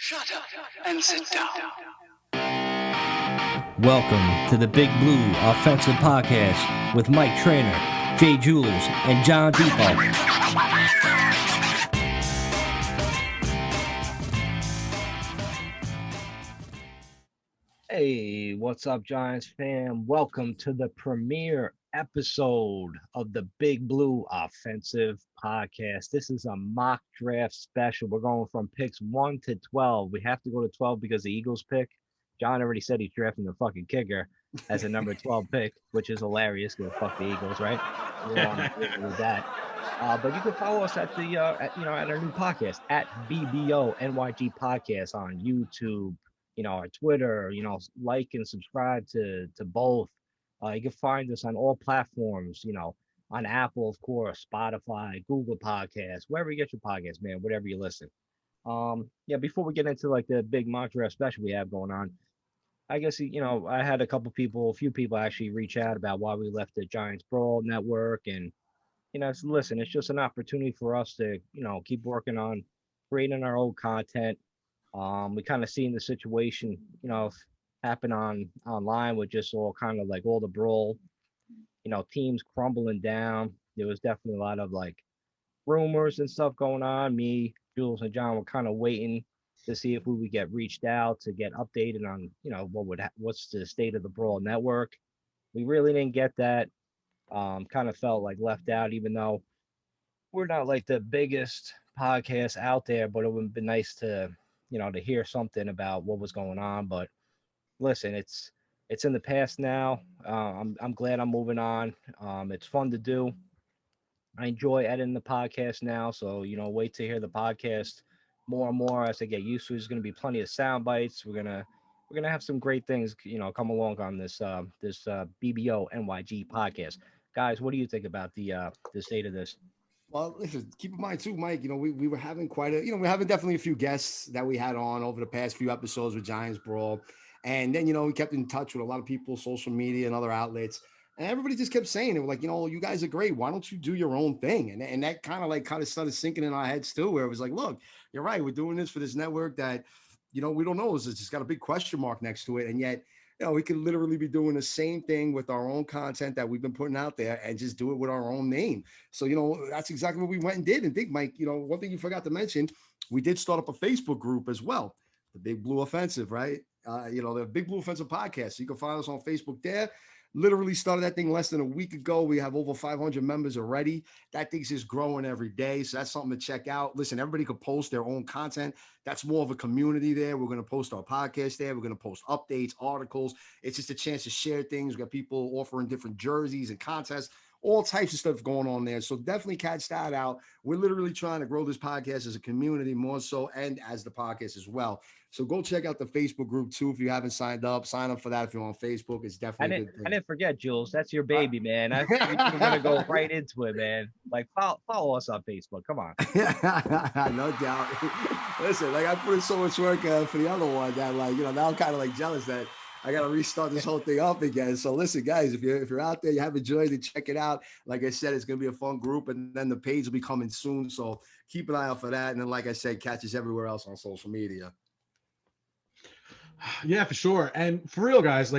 Shut up and sit down. Welcome to the Big Blue Offensive Podcast with Mike Trainer, Jay Jules, and John Depot. Hey, what's up, Giants fam? Welcome to the premiere episode of the Big Blue Offensive Podcast. This is a mock draft special. We're going from picks 1 to 12. We have to go to 12 because the Eagles pick. John already said he's drafting the fucking kicker as a number 12 pick, which is hilarious because fuck the Eagles, right? With that. But you can follow us at the at our new podcast at BBO NYG Podcast on YouTube, our Twitter, like and subscribe to both. You can find us on all platforms, on Apple, of course, Spotify, Google Podcasts, wherever you get your podcasts, man, whatever you listen. Before we get into like the big mock draft special we have going on, I guess, I had a few people actually reach out about why we left the Giants Brawl Network. And, listen, it's just an opportunity for us to, keep working on creating our own content. We kind of seen the situation, happen online with just all kind of like all the brawl, teams crumbling down. There was definitely a lot of like rumors and stuff going on. Me, Jules, and John were kind of waiting to see if we would get reached out to get updated on, what's the state of the Brawl Network. We really didn't get that. Kind of felt like left out, even though we're not like the biggest podcast out there, but it would have been nice to, to hear something about what was going on. But listen, it's in the past now. I'm glad I'm moving on. It's fun to do. I enjoy editing the podcast now, so wait to hear the podcast more and more as I get used to it. There's going to be plenty of sound bites. We're gonna have some great things, come along on this BBO NYG podcast. Guys, what do you think about the state of this? Well, listen, keep in mind too, Mike, we were having we're having definitely a few guests that we had on over the past few episodes with Giants Brawl. And then, we kept in touch with a lot of people, social media and other outlets. And everybody just kept saying, they were like, you guys are great. Why don't you do your own thing? And that kind of started sinking in our heads too, where it was like, look, you're right. We're doing this for this network that, we don't know. It's just got a big question mark next to it. And yet, we could literally be doing the same thing with our own content that we've been putting out there and just do it with our own name. So, that's exactly what we went and did. And think, Mike, one thing you forgot to mention, we did start up a Facebook group as well, the Big Blue Offensive, right? The Big Blue Offensive Podcast. So you can find us on Facebook there. Literally started that thing less than a week ago. We have over 500 members already. That thing's just growing every day. So that's something to check out. Listen, everybody could post their own content. That's more of a community there. We're going to post our podcast there. We're going to post updates, articles. It's just a chance to share things. We got people offering different jerseys and contests, all types of stuff going on there. So definitely catch that out. We're literally trying to grow this podcast as a community more so, and as the podcast as well. So go check out the Facebook group too. If you haven't signed up, sign up for that. If you're on Facebook, it's definitely a good thing. I didn't forget, Jules. That's your baby, man. We're gonna go right into it, man. Like follow us on Facebook. Come on. No doubt. Listen, I put in so much work for the other one that now I'm kind of jealous that I got to restart this whole thing up again. So listen, guys, if you're out there, you have enjoyed it, check it out. Like I said, it's going to be a fun group, and then the page will be coming soon. So keep an eye out for that. And then, like I said, catch us everywhere else on social media. Yeah, for sure. And for real, guys,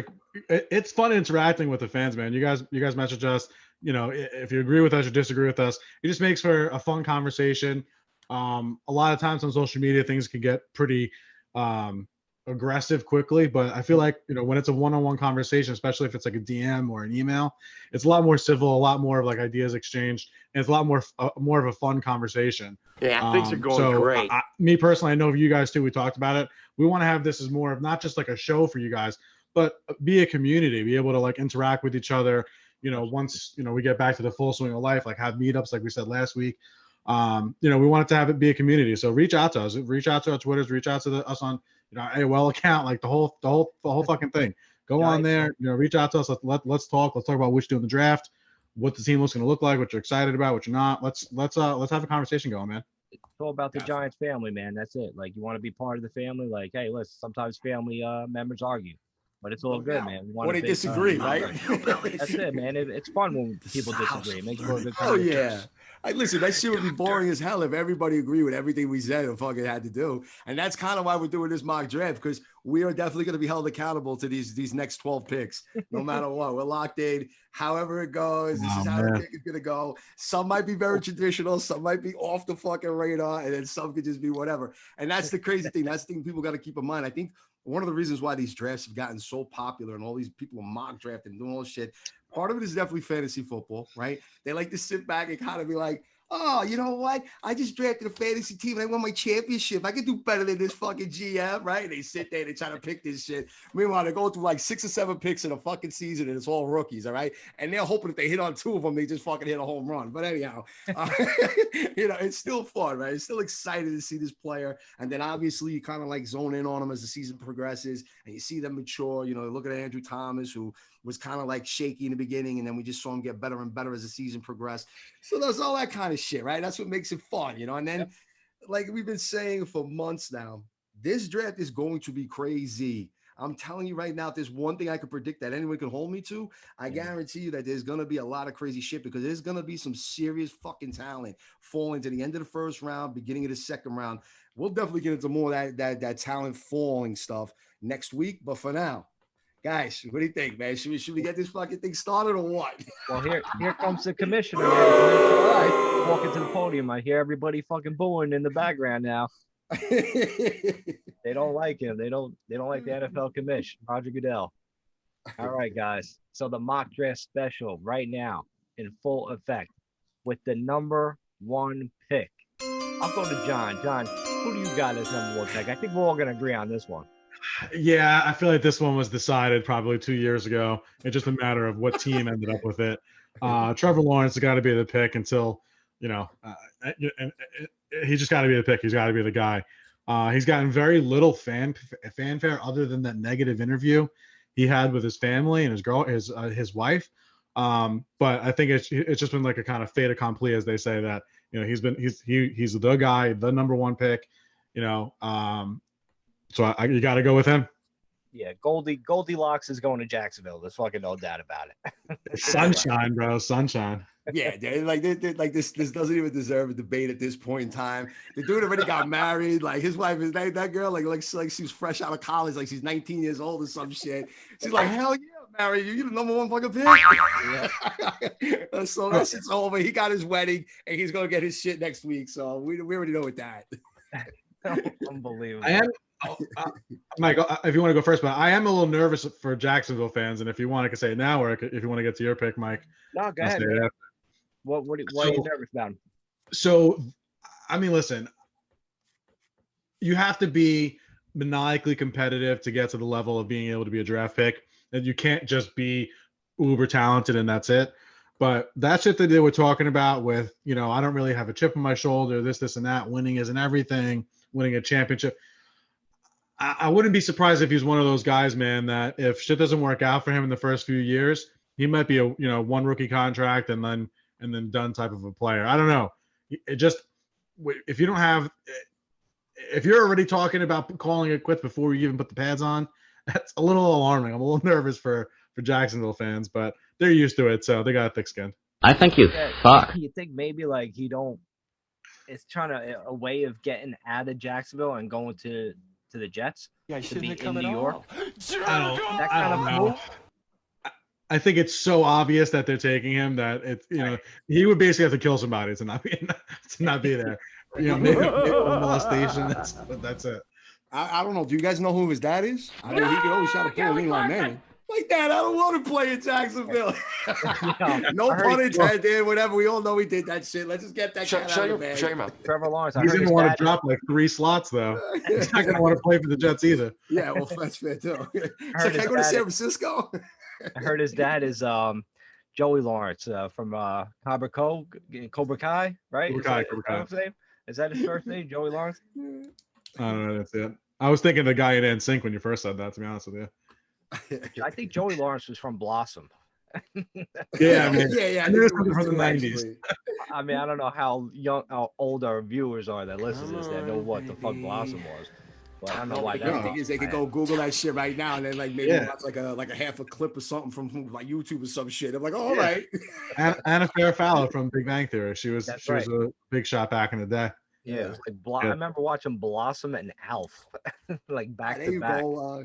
it's fun interacting with the fans, man. You guys message us, if you agree with us or disagree with us, it just makes for a fun conversation. A lot of times on social media, things can get pretty aggressive quickly, but I feel like, when it's a one-on-one conversation, especially if it's like a DM or an email, it's a lot more civil, a lot more of ideas exchanged, and it's a lot more of a fun conversation. Yeah, things are going great. Me personally, I know you guys too, we talked about it. We want to have this as more of not just like a show for you guys, but be a community, be able to interact with each other, once, we get back to the full swing of life, have meetups like we said last week. We wanted to have it be a community. So reach out to us, reach out to our Twitters, reach out to us on AOL account, the whole fucking thing. Go on there, reach out to us. Let's talk. Let's talk about what you're doing the draft, what the team was going to look like, what you're excited about, what you're not. Let's have a conversation going, man. It's all about the Giants family, man. That's it. You want to be part of the family. Hey, listen, sometimes family members argue. but it's all good, man. We want Or a they big disagree, right? That's it, man. It's fun when people disagree. It makes for a good Oh conversation. yeah. Listen, that shit would be boring as hell if everybody agreed with everything we said and fucking had to do. And that's kind of why we're doing this mock draft, because we are definitely going to be held accountable to these next 12 picks, no matter what. We're locked in. However it goes, this is how the pick is going to go. Some might be very traditional, some might be off the fucking radar, and then some could just be whatever. And that's the crazy thing. That's the thing people got to keep in mind. I think one of the reasons why these drafts have gotten so popular and all these people are mock drafting and doing all this shit, part of it is definitely fantasy football, right? They like to sit back and kind of be like, oh, you know what? I just drafted a fantasy team and I won my championship. I could do better than this fucking GM, right? And they sit there and they try to pick this shit. Meanwhile, they go through like 6 or 7 picks in a fucking season and it's all rookies, all right? And they're hoping if they hit on 2 of them, they just fucking hit a home run. But anyhow, it's still fun, right? It's still excited to see this player. And then obviously you kind of like zone in on them as the season progresses and you see them mature. Look at Andrew Thomas, who was kind of like shaky in the beginning, and then we just saw him get better and better as the season progressed. So there's all that kind of shit, right? That's what makes it fun, And then, like we've been saying for months now, this draft is going to be crazy. I'm telling you right now, if there's one thing I can predict that anyone can hold me to, I guarantee you that there's going to be a lot of crazy shit, because there's going to be some serious fucking talent falling to the end of the first round, beginning of the second round. We'll definitely get into more of that talent falling stuff next week. But for now, guys, what do you think, man? Should we get this fucking thing started or what? Well, here comes the commissioner. Right, walking to the podium. I hear everybody fucking booing in the background now. They don't like him. They don't like the NFL commission, Roger Goodell. All right, guys. So the mock draft special right now in full effect with the number 1 pick. I'll go to John. John, who do you got as number 1 pick? I think we're all gonna agree on this one. Yeah, I feel like this one was decided probably 2 years ago. It's just a matter of what team ended up with it. Trevor Lawrence has got to be the pick until, he's just got to be the pick. He's got to be the guy. He's gotten very little fanfare other than that negative interview he had with his family and his wife. But I think it's just been like a kind of fait accompli, as they say, that he's the guy, the number 1 pick. So you got to go with him. Yeah, Goldilocks is going to Jacksonville. There's fucking no doubt about it. Sunshine, bro, sunshine. Yeah, this doesn't even deserve a debate at this point in time. The dude already got married. Like his wife is that girl, like she's fresh out of college, like she's 19 years old or some shit. She's like, hell yeah, married you. You're the number 1 fucking pick. Yeah. So that shit's over. He got his wedding and he's gonna get his shit next week. So we already know with that. Unbelievable. Mike, if you want to go first, but I am a little nervous for Jacksonville fans, and if you want, I could say it now, or if you want to get to your pick, Mike. No, go ahead. Why are you nervous about him? So, I mean, listen, you have to be maniacally competitive to get to the level of being able to be a draft pick, and you can't just be uber talented and that's it. But that shit that they were talking about with, I don't really have a chip on my shoulder, this and that, winning isn't everything, winning a championship. I wouldn't be surprised if he's one of those guys, man, that if shit doesn't work out for him in the first few years, he might be a 1 rookie contract and then done type of a player. I don't know. It just, if you're already talking about calling it quits before you even put the pads on, that's a little alarming. I'm a little nervous for Jacksonville fans, but they're used to it, so they got a thick skin. I think you fuck. You think maybe like it's trying a way of getting out of Jacksonville and going to the Jets to be in New York? I don't know. I think it's so obvious that they're taking him that it's he would basically have to kill somebody to not be there. Maybe a molestation. That's it. I don't know. Do you guys know who his dad is? I mean, he could always try to pull a wing on man. Like that, I don't want to play in Jacksonville. No pun intended. Whatever. We all know he did that shit. Let's just get that cat out of the bag. Shut your mouth. Trevor Lawrence. He's going to want to drop like 3 slots, though. He's not going to want to play for the Jets either. Yeah, well, that's fair, too. So can I go to San Francisco? I heard his dad is Joey Lawrence from Cobra Kai, right? Cobra Kai. Is that his first name, Joey Lawrence? I don't know. That's it. I was thinking the guy in NSYNC when you first said that, to be honest with you. I think Joey Lawrence was from Blossom. Yeah, I mean, yeah. There's something from the 90s. I mean, I don't know how old our viewers are that listen to this that know what the fuck Blossom was. But I don't know why The that. thing is, they could go Google that shit right now and then like maybe watch like a half a clip or something from like YouTube or some shit. I'm like, all right. Anna Fairfallow from Big Bang Theory. She was right. was a big shot back in the day. Yeah, it was like I remember watching Blossom and Alf like back there to you back. Go.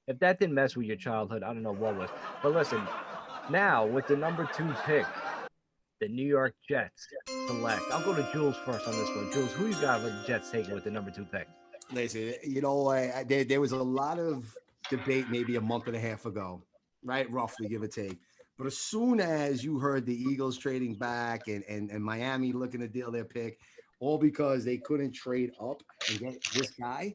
If that didn't mess with your childhood, I don't know what was. But listen, now with the number 2 pick, the New York Jets select. I'll go to Jules first on this one. Jules, who you got with the Jets taking with the number 2 pick? Listen, there was a lot of debate maybe a month and a half ago, right? Roughly, give or take. But as soon as you heard the Eagles trading back and Miami looking to deal their pick, all because they couldn't trade up and get this guy,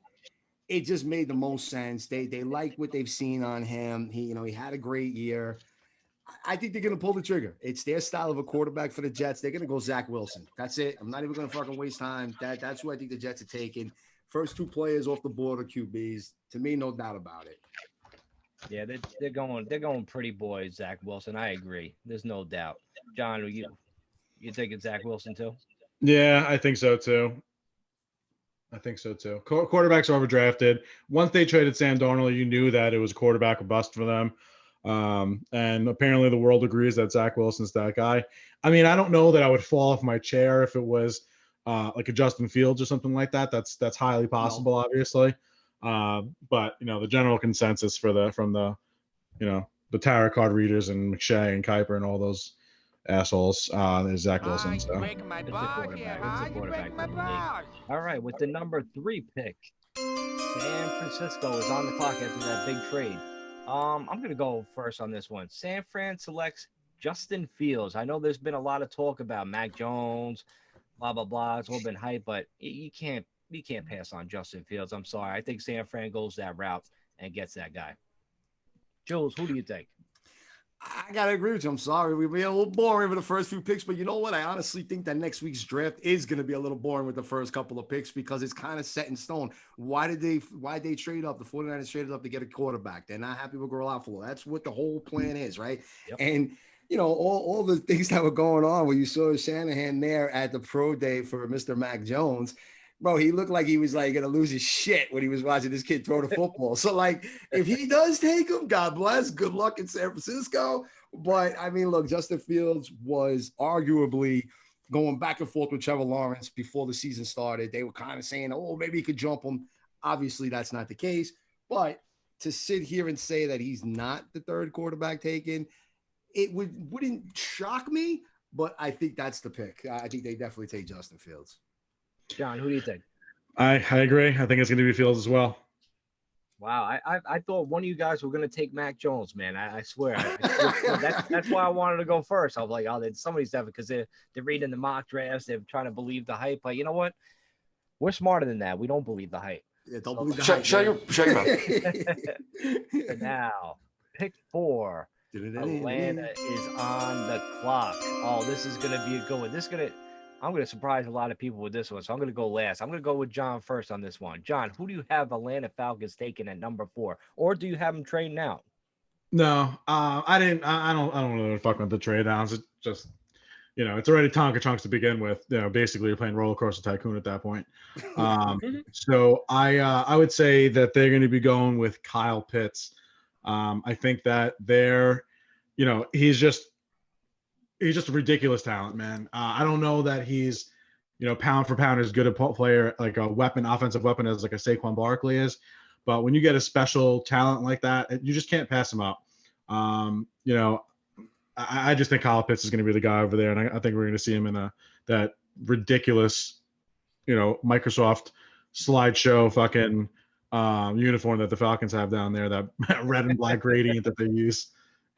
it just made the most sense. They like what they've seen on him. He had a great year. I think they're going to pull the trigger. It's their style of a quarterback for the Jets. They're going to go Zach Wilson. That's it. I'm not even going to fucking waste time. That's who I think the Jets are taking. First 2 players off the board are QBs. To me, no doubt about it. Yeah, they're going pretty boy Zach Wilson. I agree. There's no doubt. John, you taking Zach Wilson too? Yeah, I think so too. Quarterbacks are overdrafted. Once they traded Sam Darnold, you knew that it was quarterback or bust for them. And apparently the world agrees that Zach Wilson's that guy. I mean, I don't know that I would fall off my chair if it was like a Justin Fields or something like that. That's highly possible, obviously. But the general consensus from the tarot card readers and McShay and Kuiper and all those assholes is Zach Wilson. So. It's a quarterback. All right, with the number 3 pick, San Francisco is on the clock after that big trade. I'm going to go first on this one. San Fran selects Justin Fields. I know there's been a lot of talk about Mac Jones, blah, blah, blah. It's all been hype, but you can't pass on Justin Fields. I'm sorry. I think San Fran goes that route and gets that guy. Jules, who do you think? I got to agree with you. I'm sorry. We've been a little boring with the first few picks, but you know what? I honestly think that next week's draft is going to be a little boring with the first couple of picks because it's kind of set in stone. Why did they trade up? The 49ers traded up to get a quarterback. They're not happy with Garoppolo. That's what the whole plan is, right? Yep. And, all the things that were going on where you saw Shanahan there at the pro day for Mr. Mac Jones, bro, he looked like he was like gonna lose his shit when he was watching this kid throw the football. So like, if he does take him, God bless. Good luck in San Francisco. But I mean, look, Justin Fields was arguably going back and forth with Trevor Lawrence before the season started. They were kind of saying, "Oh, maybe he could jump him." Obviously, that's not the case. But to sit here and say that he's not the 3rd quarterback taken, it wouldn't shock me. But I think that's the pick. I think they definitely take Justin Fields. John, who do you think? I agree. I think it's going to be Fields as well. Wow, I thought one of you guys were going to take Mac Jones, man. I swear. That's why I wanted to go first. I was like, oh, somebody's definitely because they're reading the mock drafts. They're trying to believe the hype. But you know what? We're smarter than that. We don't believe the hype. Yeah, don't believe the hype. Shut your mouth. And now, pick 4. Atlanta is on the clock. Oh, this is going to be a good one. I'm going to surprise a lot of people with this one, so I'm going to go last. I'm going to go with John first on this one. John, who do you have Atlanta Falcons taking at number 4, or do you have them trading out? No, I didn't. I don't really fuck with the trade downs. It's just, it's already Tonka Chunks to begin with. Basically you're playing Roller Coaster Tycoon at that point. So I would say that they're going to be going with Kyle Pitts. I think that he's just a ridiculous talent, man. I don't know that he's, pound for pound as good a player, like a offensive weapon as like a Saquon Barkley is. But when you get a special talent like that, you just can't pass him up. I just think Kyle Pitts is going to be the guy over there. And I think we're going to see him in that ridiculous, Microsoft slideshow fucking uniform that the Falcons have down there, that red and black gradient that they use.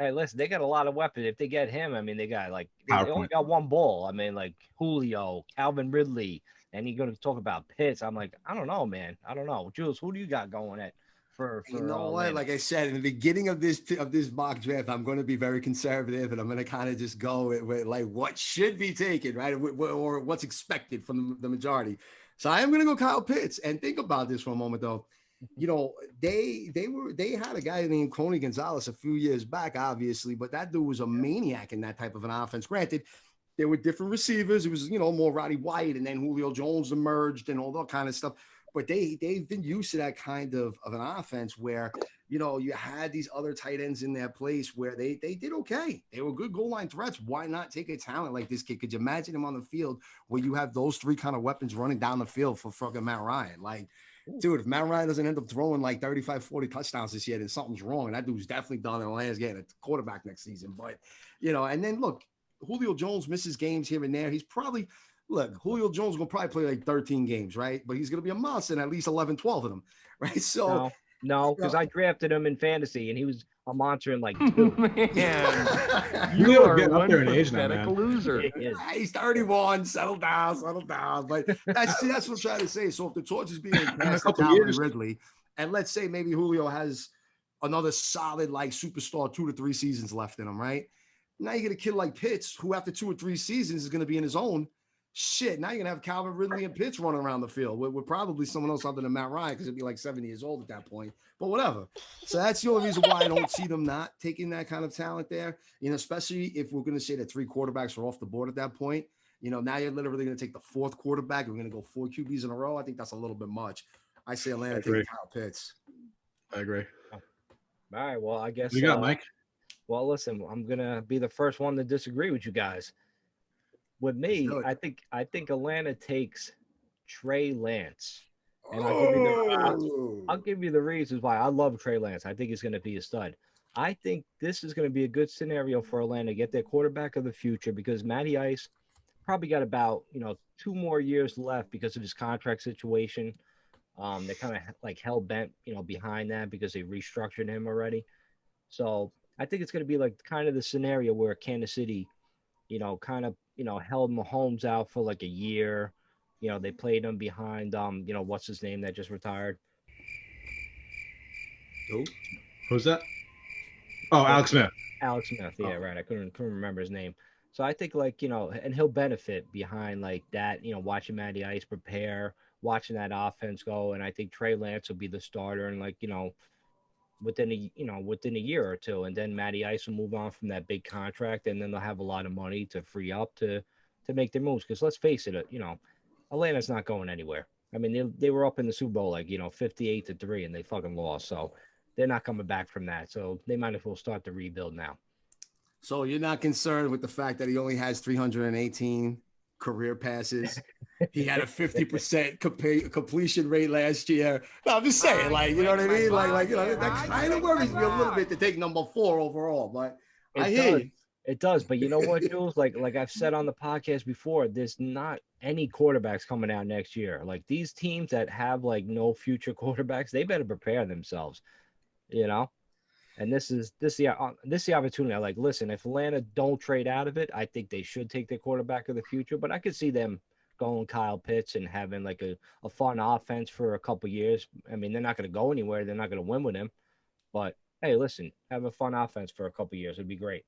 Hey, listen, they got a lot of weapons. If they get him, I mean, they got they only got one ball. I mean, like Julio, Calvin Ridley, and you're going to talk about Pitts. I'm like, I don't know, man. I don't know. Jules, who do you got going at for you know what? Like I said in the beginning of this mock draft, I'm going to be very conservative, and I'm going to kind of just go with like what should be taken, right, or what's expected from the majority. So I am going to go Kyle Pitts. And think about this for a moment, though. They had a guy named Coney Gonzalez a few years back, obviously, but that dude was a maniac in that type of an offense. Granted, there were different receivers. It was, more Roddy White, and then Julio Jones emerged and all that kind of stuff. but they've been used to that kind of an offense where, you know, you had these other tight ends in their place where they did okay. They were good goal line threats. Why not take a talent like this kid? Could you imagine him on the field where you have those three kind of weapons running down the field for fucking Matt Ryan? Like, dude, if Matt Ryan doesn't end up throwing like 35, 40 touchdowns this year, then something's wrong. And that dude's definitely done, and Atlanta's getting a quarterback next season. But, you know, and then look, Julio Jones misses games here and there. He's probably, look, Julio Jones is going to probably play like 13 games, right? But he's going to be a monster in at least 11, 12 of them, right? So, no, because I drafted him in fantasy, and he was a monster in like 2. Man, You you are are getting up one there in age now, pathetic man. loser. He's 31. Settle down. But that's what I'm trying to say. So if the torch is being passed to Calvin Ridley, and let's say maybe Julio has another solid like superstar 2 to 3 seasons left in him, right? Now you get a kid like Pitts, who after 2 or 3 seasons is going to be in his own. Shit, now you're gonna have Calvin Ridley and Pitts running around the field with probably someone else other than Matt Ryan, because it'd be like 70 years old at that point. But whatever. So that's the only reason why I don't see them not taking that kind of talent there. You know, especially if we're gonna say that 3 quarterbacks are off the board at that point. You know, now you're literally gonna take the 4th quarterback. We're gonna go 4 QBs in a row. I think that's a little bit much. I say Atlanta take Kyle Pitts. I agree. All right. Well, I guess You got Mike. Well, listen, I'm gonna be the first one to disagree with you guys. With me, I think Atlanta takes Trey Lance, and I'll give you the reasons why. I love Trey Lance. I think he's going to be a stud. I think this is going to be a good scenario for Atlanta to get their quarterback of the future, because Matty Ice probably got about 2 more years left because of his contract situation. They're kind of like hell bent behind that because they restructured him already. So I think it's going to be like kind of the scenario where Kansas City, held Mahomes out for like a year. They played him behind, what's his name that just retired? Who's that? Oh, Alex Smith. Alex Smith. Yeah, right. I couldn't remember his name. So I think and he'll benefit behind like that, watching Matty Ice prepare, watching that offense go. And I think Trey Lance will be the starter and within a year or two, and then Matty Ice will move on from that big contract, and then they'll have a lot of money to free up to make their moves. Because let's face it, Atlanta's not going anywhere. I mean, they were up in the Super Bowl 58-3, and they fucking lost. So they're not coming back from that. So they might as well start the rebuild now. So you're not concerned with the fact that he only has 318 career passes? He had a 50% completion rate last year. No, I'm just saying, you know what I mean? That kind of worries me a little bit to take number 4 overall, but I hear you. It does, but you know what, Jules? Like I've said on the podcast before, there's not any quarterbacks coming out next year. Like these teams that have no future quarterbacks, they better prepare themselves, And this is the opportunity. Listen, if Atlanta don't trade out of it, I think they should take their quarterback of the future. But I could see them going Kyle Pitts and having a fun offense for a couple years. I mean, they're not going to go anywhere. They're not going to win with him. But hey, listen, have a fun offense for a couple years. It'd be great.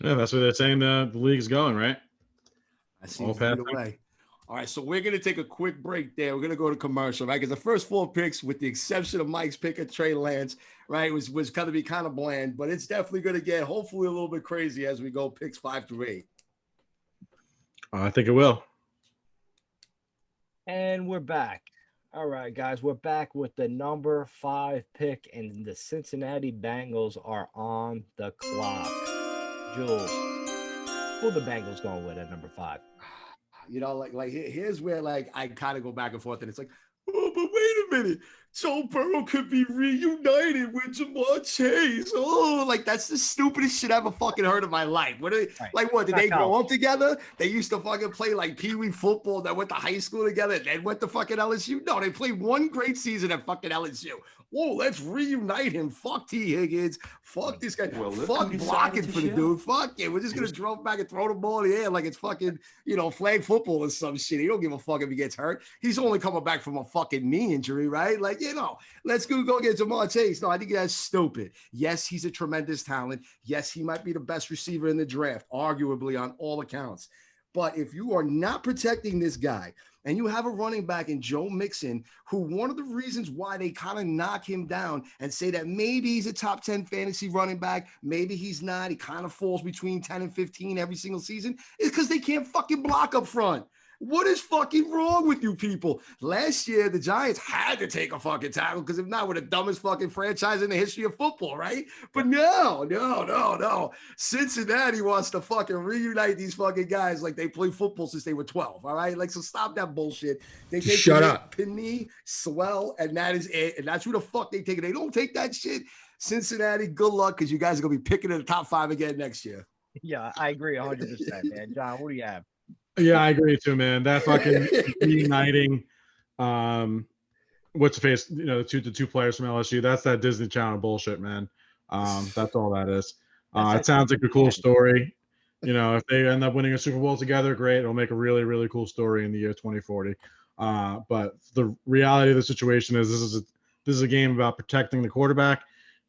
Yeah, that's what they're saying the league is going, right? I see either way. All right, so we're going to take a quick break there. We're going to go to commercial, right? Because the first 4 picks, with the exception of Mike's pick of Trey Lance, right, was going to be kind of bland, but it's definitely going to get hopefully a little bit crazy as we go picks 5 through 8. I think it will. And we're back. All right, guys, we're back with the number 5 pick, and the Cincinnati Bengals are on the clock. Jules, who the Bengals going with at number 5? Here's where I kind of go back and forth, and it's like, oh, but wait a minute, Joe Burrow could be reunited with Jamar Chase. Oh, that's the stupidest shit I ever fucking heard in my life. What are they, what did they grow up together? They used to fucking play pee-wee football that went to high school together and then went to fucking LSU. No, they played one great season at fucking LSU. Whoa, let's reunite him. Fuck T. Higgins. Fuck this guy. Well, fuck blocking for the dude. Fuck it. We're just going to drop back and throw the ball in the air like it's fucking, flag football or some shit. He don't give a fuck if he gets hurt. He's only coming back from a fucking knee injury, right? Let's go get Jamar Chase. No, I think that's stupid. Yes, he's a tremendous talent. Yes, he might be the best receiver in the draft, arguably on all accounts. But if you are not protecting this guy, and you have a running back in Joe Mixon, who one of the reasons why they kind of knock him down and say that maybe he's a top 10 fantasy running back, maybe he's not, he kind of falls between 10 and 15 every single season, is because they can't fucking block up front. What is fucking wrong with you people? Last year, the Giants had to take a fucking tackle because if not, we're the dumbest fucking franchise in the history of football, right? But no. Cincinnati wants to fucking reunite these fucking guys like they play football since they were 12, all right? Like, so stop that bullshit. They take Shut up. Panay, Swell, and that is it. And that's who the fuck they take it. They don't take that shit. Cincinnati, good luck because you guys are going to be picking in the top 5 again next year. Yeah, I agree 100%, man. John, what do you have? Yeah, I agree too, man. That fucking reuniting, what's the face? You know, the two players from LSU. That's that Disney Channel bullshit, man. That's all that is. It sounds like a cool story. You know, if they end up winning a Super Bowl together, great. It'll make a really, really cool story in the year 2040. But the reality of the situation is this is a game about protecting the quarterback,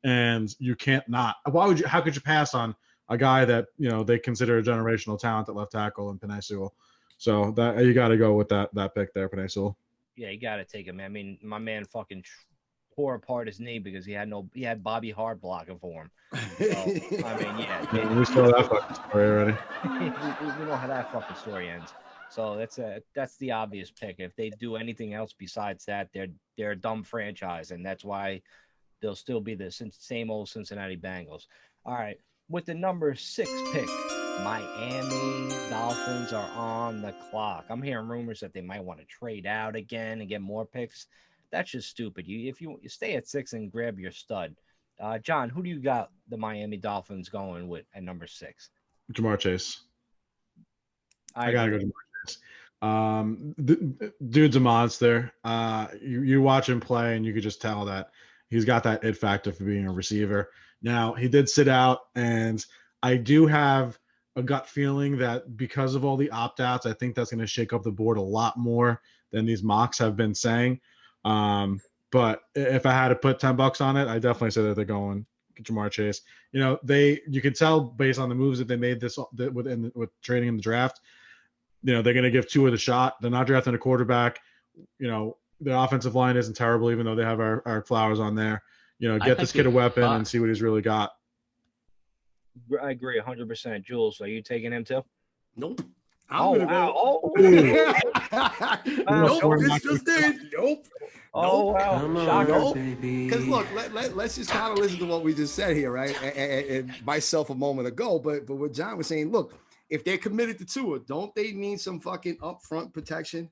and you can't not. How could you pass on a guy that, you know, they consider a generational talent at left tackle in Penei Sewell? So that you got to go with that pick there, Penei Sewell. Yeah, you got to take him. I mean, my man fucking tore apart his knee because he had Bobby Hart blocking for him. So, I mean, yeah. We saw that fucking story already. we know how that fucking story ends. So that's the obvious pick. If they do anything else besides that, they're a dumb franchise, and that's why they'll still be the same old Cincinnati Bengals. All right, with the number 6 pick, Miami Dolphins are on the clock. I'm hearing rumors that they might want to trade out again and get more picks. That's just stupid. If you stay at 6 and grab your stud. John, who do you got the Miami Dolphins going with at number 6? Jamar Chase. I gotta go Jamar Chase. Dude's a monster. You watch him play, and you could just tell that he's got that it factor for being a receiver. Now, he did sit out, and I do have a gut feeling that because of all the opt-outs, I think that's going to shake up the board a lot more than these mocks have been saying. But if I had to put $10 on it, I definitely say that they're going Jamar Chase. You know, you can tell based on the moves that they made with trading in the draft. You know, they're going to give Tua the shot. They're not drafting a quarterback. You know, the offensive line isn't terrible, even though they have our Flowers on there. You know, get this kid a weapon and see what he's really got. I agree 100%. Jules, are you taking him too? Nope. Nope, this just did. Nope. Oh, wow. Shocker. Because look, let's just kind of listen to what we just said here, right? And myself a moment ago, but what John was saying, look, if they're committed to Tua, don't they need some fucking upfront protection?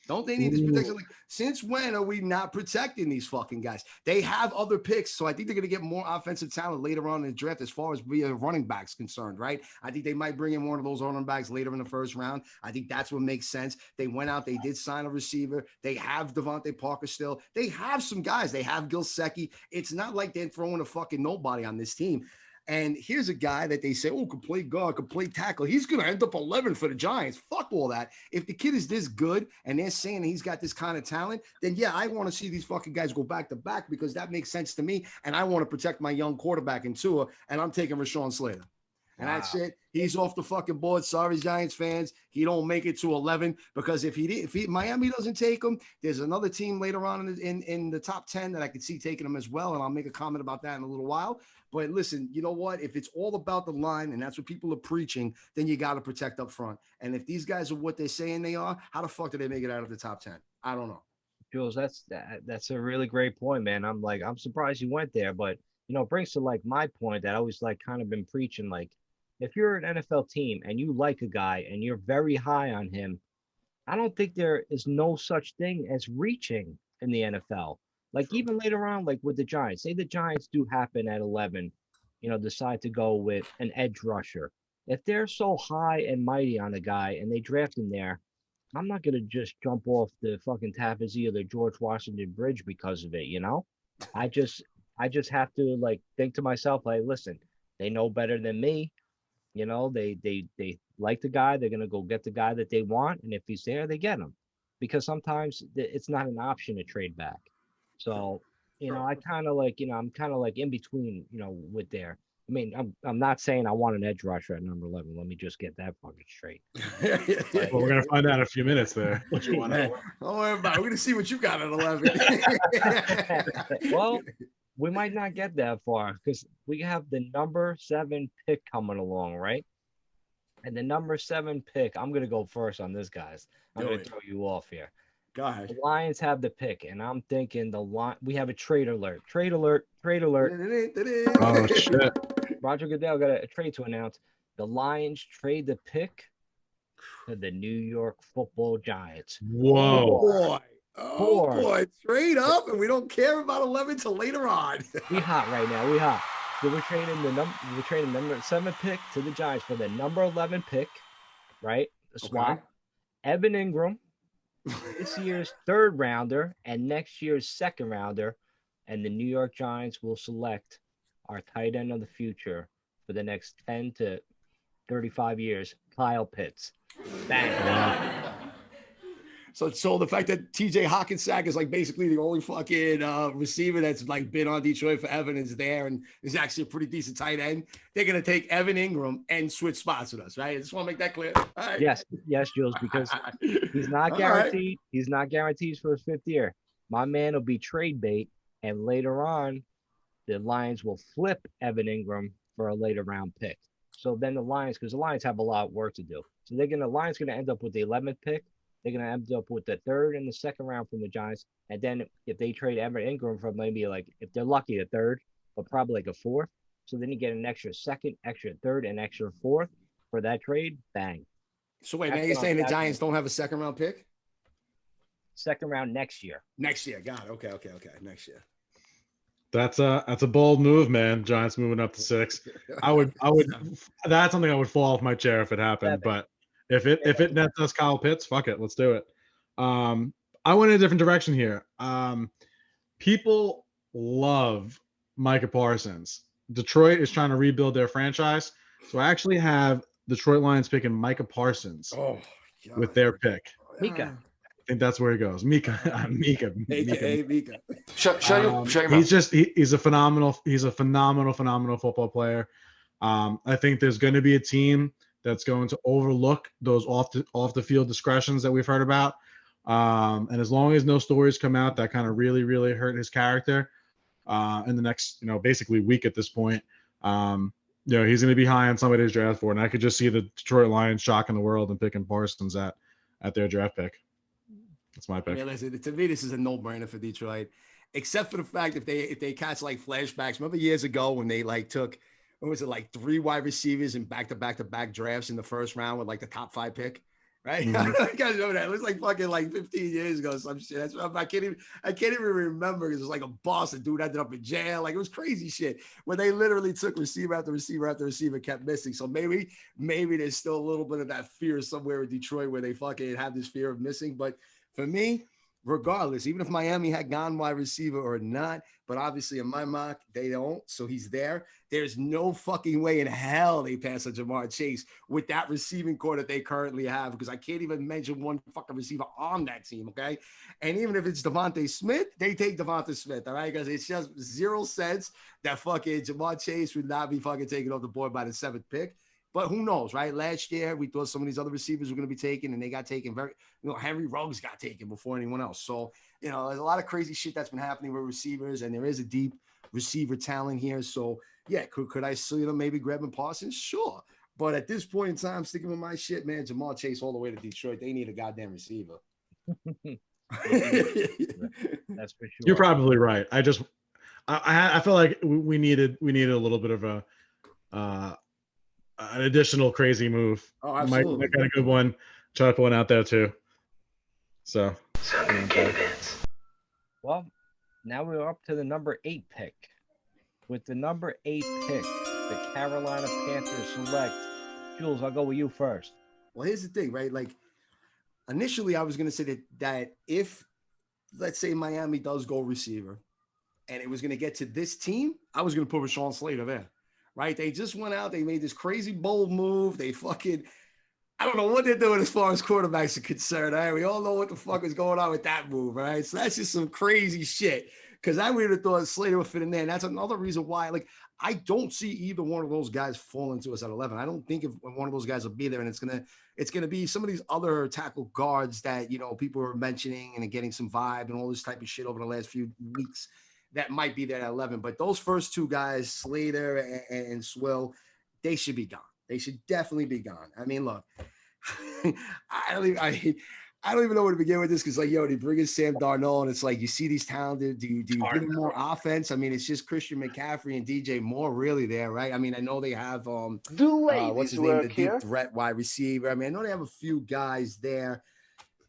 Don't they need this protection? Like, since when are we not protecting these fucking guys? They have other picks, so I think they're going to get more offensive talent later on in the draft as far as being running backs concerned, right? I think they might bring in one of those running backs later in the first round. I think that's what makes sense. They went out, they did sign a receiver. They have Devontae Parker still. They have some guys. They have Gilsecki. It's not like they're throwing a fucking nobody on this team. And here's a guy that they say, could play guard, could play tackle. He's going to end up 11 for the Giants. Fuck all that. If the kid is this good and they're saying he's got this kind of talent, then yeah, I want to see these fucking guys go back to back because that makes sense to me. And I want to protect my young quarterback in Tua, and I'm taking Rashawn Slater. And that's it. He's off the fucking board. Sorry, Giants fans. He don't make it to 11 because if Miami doesn't take him, there's another team later on in the top 10 that I could see taking him as well. And I'll make a comment about that in a little while. But listen, you know what? If it's all about the line and that's what people are preaching, then you got to protect up front. And if these guys are what they're saying they are, how the fuck do they make it out of the top 10? I don't know. Jules, that's a really great point, man. I'm surprised you went there, but you know, it brings to like my point that I always like kind of been preaching, like, if you're an NFL team and you like a guy and you're very high on him, I don't think there is no such thing as reaching in the NFL. Like even later on, like with the Giants, say the Giants do happen at 11, you know, decide to go with an edge rusher. If they're so high and mighty on a guy and they draft him there, I'm not going to just jump off the fucking Tappan Zee or the George Washington Bridge because of it, you know? I just have to like think to myself, like, listen, they know better than me. You know, they like the guy. They're going to go get the guy that they want. And if he's there, they get him. Because sometimes it's not an option to trade back. So, you know, I kind of like, you know, I'm kind of like in between, you know, with there. I mean, I'm not saying I want an edge rusher at number 11. Let me just get that fucking straight. Well, we're going to find out in a few minutes there. What you want. Don't worry about it. We're going to see what you got at 11. Well, we might not get that far because we have the number 7 pick coming along, right? And the number 7 pick, I'm gonna go first on this, guys. I'm Do gonna it. throw you off here. Go ahead. The Lions have the pick, and I'm thinking we have a trade alert. Trade alert. Trade alert. Oh shit! Roger Goodell got a trade to announce. The Lions trade the pick to the New York Football Giants. Whoa! Boy. Oh Four. boy, trade up, and we don't care about 11 till later on. We hot right now. We hot. So we're trading number 7 pick to the Giants for the number 11 pick, right? The swap. Okay. Evan Ingram, this year's 3rd rounder, and next year's 2nd rounder, and the New York Giants will select our tight end of the future for the next 10 to 35 years, Kyle Pitts. Bang. So the fact that TJ Hawkinsack is like basically the only fucking receiver that's like been on Detroit forever and is there and is actually a pretty decent tight end, they're gonna take Evan Ingram and switch spots with us, right? I just want to make that clear. All right. Yes, Jules, because he's not All guaranteed. He's not guaranteed for his 5th year. My man will be trade bait, and later on, the Lions will flip Evan Ingram for a later round pick. So then because the Lions have a lot of work to do. So Lions gonna end up with the 11th pick. They're gonna end up with the 3rd and the 2nd round from the Giants. And then if they trade Evan Ingram for maybe like, if they're lucky, a 3rd, but probably like a 4th. So then you get an extra 2nd, extra 3rd, and extra 4th for that trade. Bang. So wait, That's now you're what saying the I'm Giants don't have a 2nd round pick? 2nd round next year. Next year. Got it. Okay. Next year. That's a bold move, man. Giants moving up to 6. I would. That's something I would fall off my chair if it happened. 7. But if it nets us Kyle Pitts, fuck it, let's do it. I went in a different direction here. People love Micah Parsons. Detroit is trying to rebuild their franchise, so I actually have Detroit Lions picking Micah Parsons with their pick. Mika. I think that's where he goes. Mika. AKA Mika. Shut your mouth. He's a phenomenal football player. I think there's going to be a team that's going to overlook those off the field discretions that we've heard about. And as long as no stories come out that kind of really, really hurt his character in the next, basically week at this point, he's going to be high on somebody's draft board. And I could just see the Detroit Lions shocking the world and picking Parsons at their draft pick. That's my pick. Yeah, listen, to me, this is a no-brainer for Detroit, except for the fact if they catch like flashbacks. Remember years ago when they like took, what was it, like 3 wide receivers in back-to-back drafts in the 1st round with like the top 5 pick, right? Mm-hmm. You guys know that? It was like fucking like 15 years ago, some shit. That's I can't even remember because it was like a boss. A dude ended up in jail. Like it was crazy shit where they literally took receiver after receiver after receiver, kept missing. So maybe there's still a little bit of that fear somewhere in Detroit where they fucking have this fear of missing, but. For me, regardless, even if Miami had gone wide receiver or not, but obviously in my mock, they don't. So he's there. There's no fucking way in hell they pass on Jamar Chase with that receiving core that they currently have, because I can't even mention one fucking receiver on that team, okay? And even if it's Devontae Smith, they take Devontae Smith, all right? Because it's just 0 sense that fucking Jamar Chase would not be fucking taken off the board by the 7th pick. But who knows, right? Last year, we thought some of these other receivers were going to be taken, and they got taken Henry Ruggs got taken before anyone else. So, there's a lot of crazy shit that's been happening with receivers, and there is a deep receiver talent here. So, yeah, could I see them maybe grabbing Parsons? Sure. But at this point in time, sticking with my shit, man, Jamal Chase all the way to Detroit. They need a goddamn receiver. That's for sure. You're probably right. I feel like we needed a little bit of an additional crazy move. Oh, absolutely. Mike got a good one. Try to put one out there too. So. Well, now we're up to the number 8 pick. With the number 8 pick, the Carolina Panthers select. Jules, I'll go with you first. Well, here's the thing, right? Like, initially, I was going to say that if, let's say, Miami does go receiver, and it was going to get to this team, I was going to put Rashawn Slater there. Right? They just went out. They made this crazy bold move. They fucking, I don't know what they're doing as far as quarterbacks are concerned. Right? We all know what the fuck is going on with that move, right? So that's just some crazy shit. Because I would have thought Slater would fit in there. And that's another reason why, like, I don't see either one of those guys falling to us at 11. I don't think if one of those guys will be there, and it's gonna be some of these other tackle guards that people are mentioning and getting some vibe and all this type of shit over the last few weeks. That might be there at 11, but those first 2 guys, Slater and Swill, they should be gone. They should definitely be gone. I mean, look, I don't even know where to begin with this because, like, yo, they bring in Sam Darnold, and it's like you see these talented. Do you give them more offense? I mean, it's just Christian McCaffrey and DJ Moore really there, right? I mean, I know they have Do what's ladies his name, the work deep here? threat wide receiver. I mean, I know they have a few guys there.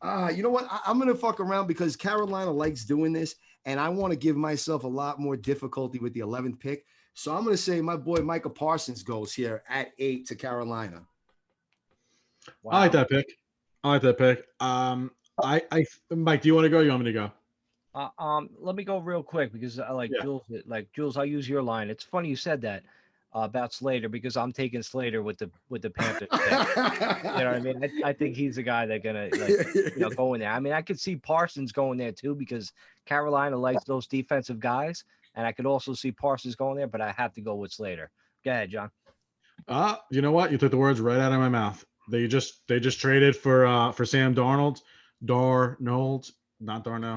You know what? I'm gonna fuck around because Carolina likes doing this, and I want to give myself a lot more difficulty with the 11th pick. So I'm gonna say my boy Micah Parsons goes here at 8 to Carolina. Wow. I like that pick. Mike, do you want to go? You want me to go? Let me go real quick because I like Yeah. Jules, I'll use your line. It's funny you said that about Slater because I'm taking Slater with the Panthers pick. You know what I mean? I think he's the guy that's gonna go in there. I mean, I could see Parsons going there too because Carolina likes those defensive guys, and I could also see Parsons going there, but I have to go with Slater. Go ahead, John. You know what? You took the words right out of my mouth. They just traded for Sam Darnold, not Darnell.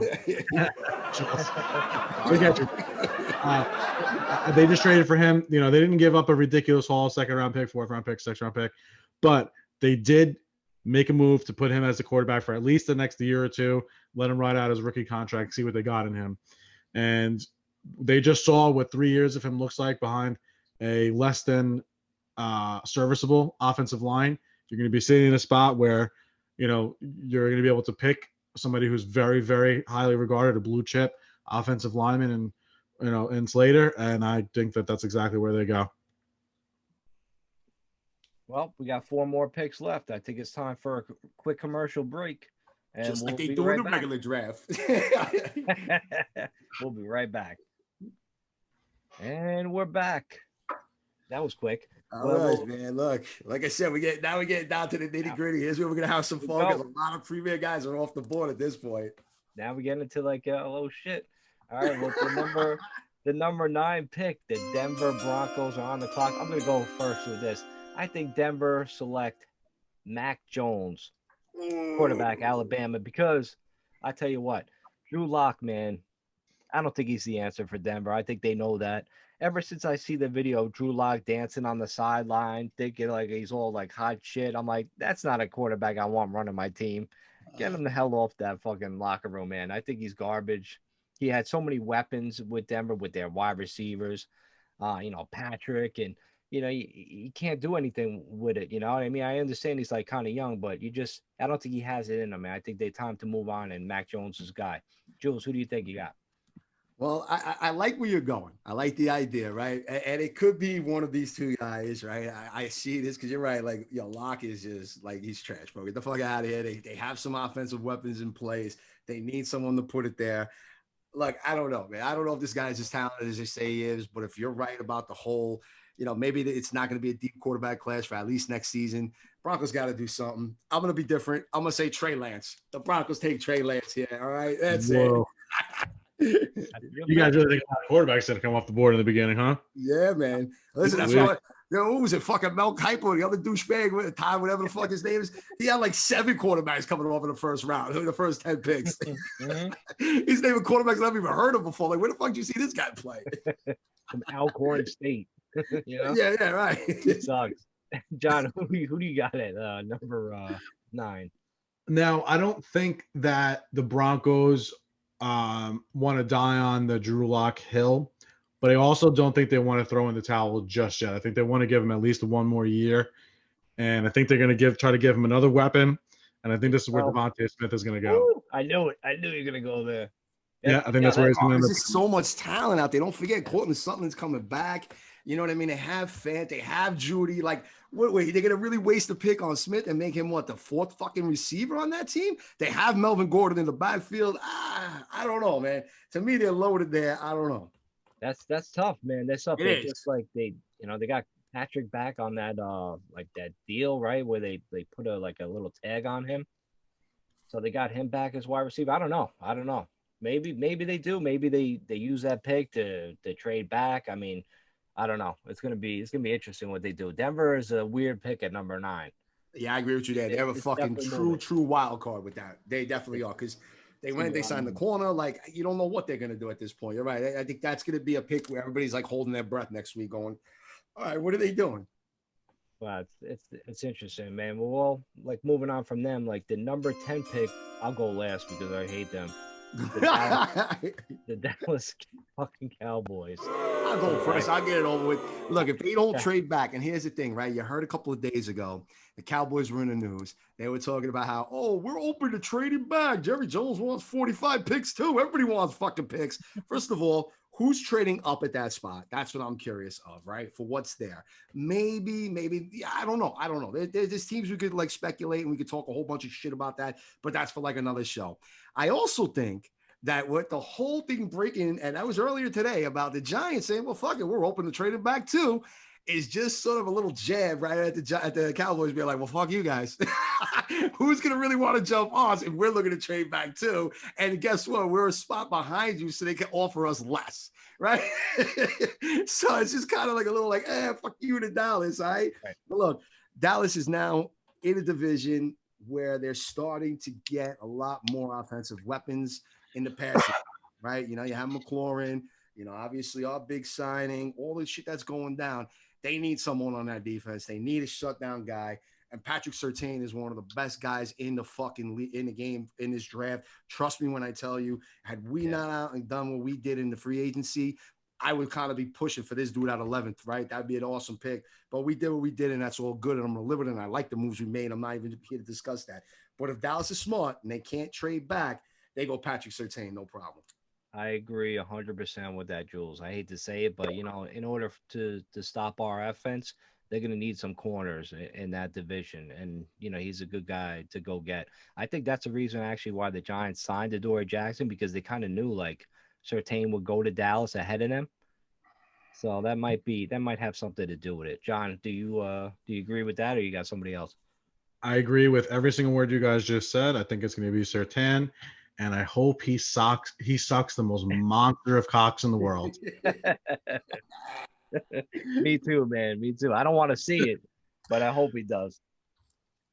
They just traded for him. You know, they didn't give up a ridiculous haul, second round pick, fourth round pick, sixth round pick, but they did make a move to put him as the quarterback for at least the next year or two, let him ride out his rookie contract, see what they got in him. And they just saw what 3 years of him looks like behind a less than serviceable offensive line. You're going to be sitting in a spot where, you know, you're going to be able to pick somebody who's very, very highly regarded, a blue chip offensive lineman, and in Slater. And I think that that's exactly where they go. Well, we got 4 more picks left. I think it's time for a quick commercial break. And Just like they be do right in the back. regular draft. We'll be right back. And we're back. That was quick. All right, man. Look, like I said, we get down to the nitty gritty. Here's where we're gonna have some fun because a lot of premier guys are off the board at this point. Now we're getting into like oh shit. All right, well the number 9 pick, the Denver Broncos are on the clock. I'm gonna go first with this. I think Denver select Mac Jones, quarterback, Alabama, because I tell you what, Drew Lock, man, I don't think he's the answer for Denver. I think they know that. Ever since I see the video of Drew Lock dancing on the sideline, thinking like he's all like hot shit, I'm like, that's not a quarterback I want running my team. Get him the hell off that fucking locker room, man. I think he's garbage. He had so many weapons with Denver with their wide receivers, Patrick, and you can't do anything with it. You know what I mean? I understand he's like kind of young, but I don't think he has it in him, man. I think they're time to move on, and Mac Jones is guy. Jules, who do you think you got? Well, I like where you're going. I like the idea, right? And it could be one of these two guys, right? I see this because you're right. Like, Locke is just like, he's trash, bro. Get the fuck out of here. They have some offensive weapons in place. They need someone to put it there. Look, I don't know, man. I don't know if this guy is as talented as they say he is, but if you're right about the whole, maybe it's not going to be a deep quarterback class for at least next season. Broncos got to do something. I'm going to be different. I'm going to say Trey Lance. The Broncos take Trey Lance here. All right. That's it. You guys really think quarterback's going to come off the board in the beginning, huh? Yeah, man. Listen, that's why. Who was it? Fucking Mel Kiper, the other douchebag, Ty, whatever the fuck his name is. He had like 7 quarterbacks coming off in the first round, the first 10 picks. He's naming quarterbacks I've never even heard of before. Like, where the fuck did you see this guy play? From Alcorn State. Yeah, right. It sucks. John, who do you got at number 9? Now, I don't think that the Broncos want to die on the Drew Lock hill, but I also don't think they want to throw in the towel just yet. I think they want to give him at least 1 more year, and I think they're going to try to give him another weapon. And I think this is where Devontae Smith is going to go. Ooh, I knew it. I knew you were going to go there. Yeah, I think that's where he's going to. There's just so much talent out there. Don't forget, Cortland Sutton's coming back. You know what I mean? They have Fant, they have Judy. Like, wait, they're gonna really waste a pick on Smith and make him the 4th fucking receiver on that team? They have Melvin Gordon in the backfield. I don't know, man. To me, they're loaded there. I don't know. That's tough, man. That's tough. It is. Just like they got Patrick back on that that deal, right? Where they put a little tag on him. So they got him back as wide receiver. I don't know. Maybe they do. Maybe they use that pick to trade back. I mean, I don't know. It's gonna be interesting what they do. Denver is a weird pick at number 9. Yeah, I agree with you there. They're a fucking true wild card with that. They definitely are because they signed the corner. Like, you don't know what they're gonna do at this point. You're right. I think that's gonna be a pick where everybody's like holding their breath next week, going, "All right, what are they doing?" Wow, it's interesting, man. Well, like moving on from them, like the number 10 pick, I'll go last because I hate them. The Dallas, the Dallas fucking Cowboys. I'll go first. I'll get it over with. Look, if they don't Yeah. trade back, and here's the thing, right? You heard a couple of days ago, the Cowboys were in the news. They were talking about how, oh, we're open to trading back. Jerry Jones wants 45 picks too. Everybody wants fucking picks. First of all, who's trading up at that spot? That's what I'm curious of, right? For what's there. Maybe, yeah, I don't know. There's teams we could like speculate and we could talk a whole bunch of shit about that, but that's for like another show. I also think that what the whole thing breaking, and that was earlier today about the Giants saying, well, fuck it, we're open to trade it back too, is just sort of a little jab right at the Cowboys being like, well, fuck you guys. Who's going to really want to jump us if we're looking to trade back too? And guess what? We're a spot behind you so they can offer us less, right? So it's just kind of like a little like, fuck you to Dallas, all right? Right. But look, Dallas is now in a division where they're starting to get a lot more offensive weapons in the passing, right? You know, you have McLaurin, you know, obviously our big signing, all the shit that's going down. They need someone on that defense. They need a shutdown guy. And Patrick Surtain is one of the best guys in the fucking in the game in this draft. Trust me when I tell you, had we not out and done what we did in the free agency, I would kind of be pushing for this dude at 11th, right? That'd be an awesome pick. But we did what we did, and that's all good. And I'm going to live with it. And I like the moves we made. I'm not even here to discuss that. But if Dallas is smart and they can't trade back, they go Patrick Surtain, no problem. I agree 100% with that, Jules. I hate to say it, but you know, in order to stop our offense, they're going to need some corners in that division. And you know, he's a good guy to go get. I think that's the reason actually why the Giants signed Adoree Jackson, because they kind of knew like Surtain would go to Dallas ahead of them. So that might have something to do with it. John, do you agree with that, or you got somebody else? I agree with every single word you guys just said. I think it's going to be Sertan, and I hope he sucks the most monster of cocks in the world. Me too, man. Me too. I don't want to see it, but I hope he does.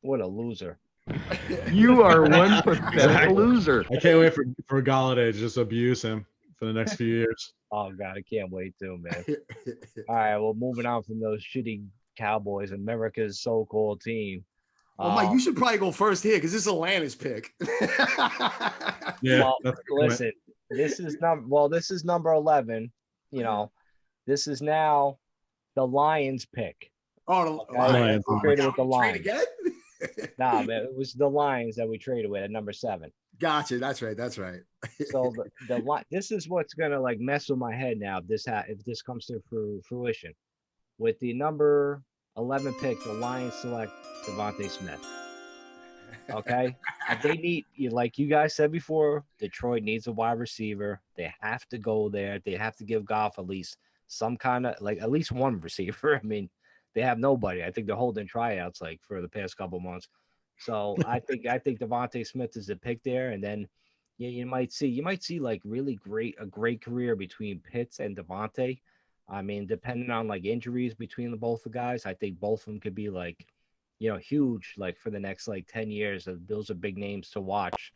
What a loser. You are one pathetic Exactly. loser. I can't wait for Holidaze to just abuse him for the next few years. Oh God, I can't wait too, man. All right, well, moving on from those shitty Cowboys, America's so-called team. Well, Mike, you should probably go first here because this is Atlanta's pick. Yeah, Well, that's a good point. listen, this is number 11. You know, this is now the Lions pick. Oh, Okay. Lions. We traded with the Trade Lions. again? Nah, man, it was the Lions that we traded with at number 7. Gotcha. That's right. That's right. So this is what's gonna like mess with my head now if this comes to fruition. With the number 11 pick, the Lions select Devontae Smith. Okay, and they need, like you guys said before, Detroit needs a wide receiver. They have to go there. They have to give Goff at least some kind of like at least one receiver. I mean, they have nobody. I think they're holding tryouts like for the past couple months. So I think Devontae Smith is the pick there, and then yeah, you might see like a great career between Pitts and Devontae. I mean, depending on like injuries between the both the guys, I think both of them could be like, you know, huge like for the next like 10 years. Those are big names to watch,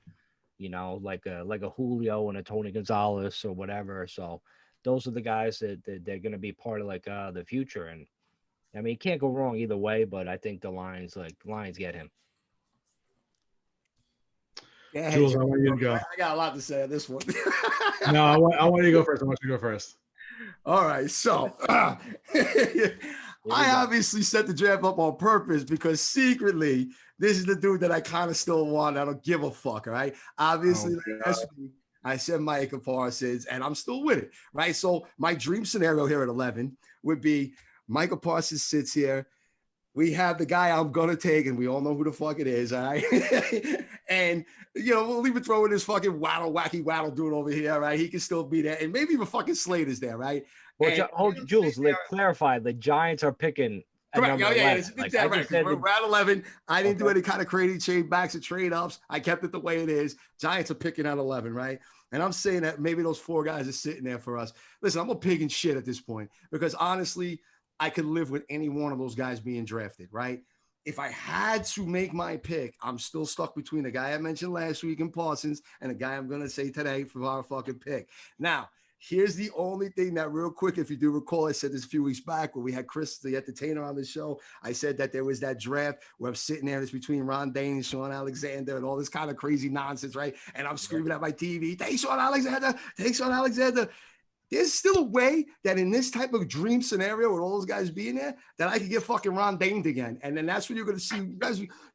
you know, like a Julio and a Tony Gonzalez or whatever. So those are the guys that they're going to be part of like the future. And I mean, you can't go wrong either way, but I think the Lions get him. Yeah, Jules, I want you to go. I got a lot to say on this one. No, I want you to go first. I want you to go first. All right. So I obviously set the draft up on purpose because secretly, this is the dude that I kind of still want. I don't give a fuck. All right. Obviously, last week, I said Micah Parsons, and I'm still with it. Right. So my dream scenario here at 11 would be Micah Parsons sits here. We have the guy I'm going to take, and we all know who the fuck it is, all right? And, you know, we'll even throw in this fucking wacky waddle dude over here, right? He can still be there. And maybe even fucking Slater's there, right? Well, Jules, let's clarify. The Giants are picking at correct. number 11. It's Like, right. I just said We're at 11. I didn't do Okay. any kind of crazy trade backs or trade ups. I kept it the way it is. Giants are picking at 11, right? And I'm saying that maybe those 4 guys are sitting there for us. Listen, I'm a pig in shit at this point because honestly, I could live with any one of those guys being drafted, right? If I had to make my pick, I'm still stuck between the guy I mentioned last week in Parsons and the guy I'm going to say today for our fucking pick. Now, Here's the only thing that real quick, if you do recall, I said this a few weeks back when we had Chris, the entertainer, on the show. I said that there was that draft where I'm sitting there, it's between Ron Dane and Sean Alexander and all this kind of crazy nonsense, right? And I'm screaming at my TV, take Sean Alexander, take Sean Alexander. There's still a way that in this type of dream scenario with all those guys being there, that I could get fucking Ron Dane again. And then that's when you're gonna see you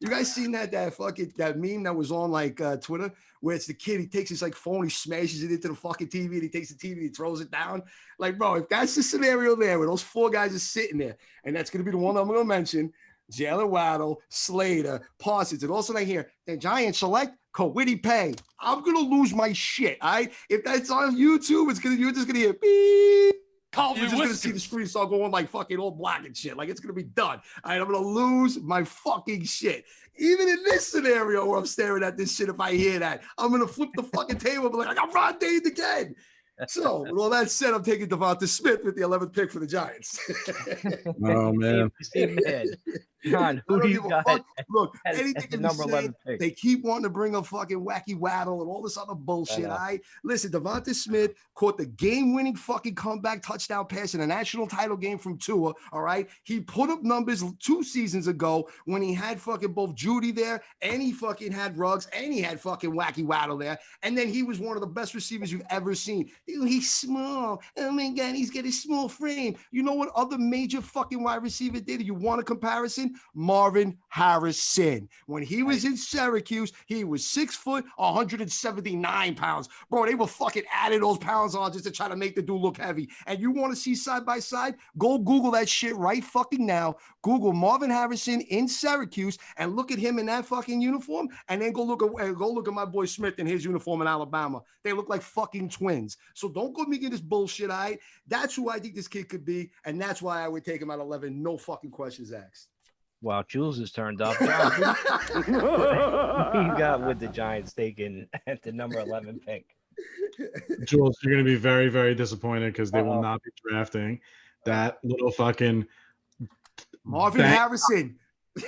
guys seen that meme that was on like Twitter where it's the kid, he takes his like phone, he smashes it into the fucking TV, and he takes the TV, he throws it down. Like, bro, if that's the scenario there where those four guys are sitting there, and that's gonna be the one I'm gonna mention. Jalen Waddle, Slater, Parsons, and also I hear the Giants select Kawhi Pay. I'm gonna lose my shit. If that's on YouTube, you're just gonna hear beep. You're just gonna see the screen start going like fucking all black and shit. Like it's gonna be done. All right, I'm gonna lose my fucking shit. Even in this scenario where I'm staring at this shit, if I hear that, I'm gonna flip the fucking table and be like, I got Ron Dane again. So, with all that said, I'm taking Devonta Smith with the 11th pick for the Giants. Oh, man. John, who do you got? Look, anything the number 11 pick. They keep wanting to bring up fucking Wacky Waddle and all this other bullshit. Listen, Devonta Smith caught the game-winning fucking comeback touchdown pass in a national title game from Tua. All right, he put up numbers 2 seasons ago when he had fucking both Judy there and he fucking had Ruggs and he had fucking Wacky Waddle there. And then he was one of the best receivers you've ever seen. He's small. Oh my God, he's got a small frame. You know what other major fucking wide receiver did? You want a comparison? Marvin Harrison. When he was in Syracuse, he was 6 foot, 179 pounds. Bro, they were fucking adding those pounds on just to try to make the dude look heavy. And you want to see side by side? Go Google that shit right fucking now. Google Marvin Harrison in Syracuse and look at him in that fucking uniform, and then go look at my boy Smith in his uniform in Alabama. They look like fucking twins. So don't go making this bullshit. That's who I think this kid could be, and that's why I would take him at 11. No fucking questions asked. Wow, Jules has turned up. Who you got with the Giants taking at the number 11 pick? Jules, you're going to be very, very disappointed because they will not be drafting that little fucking Marvin Harrison.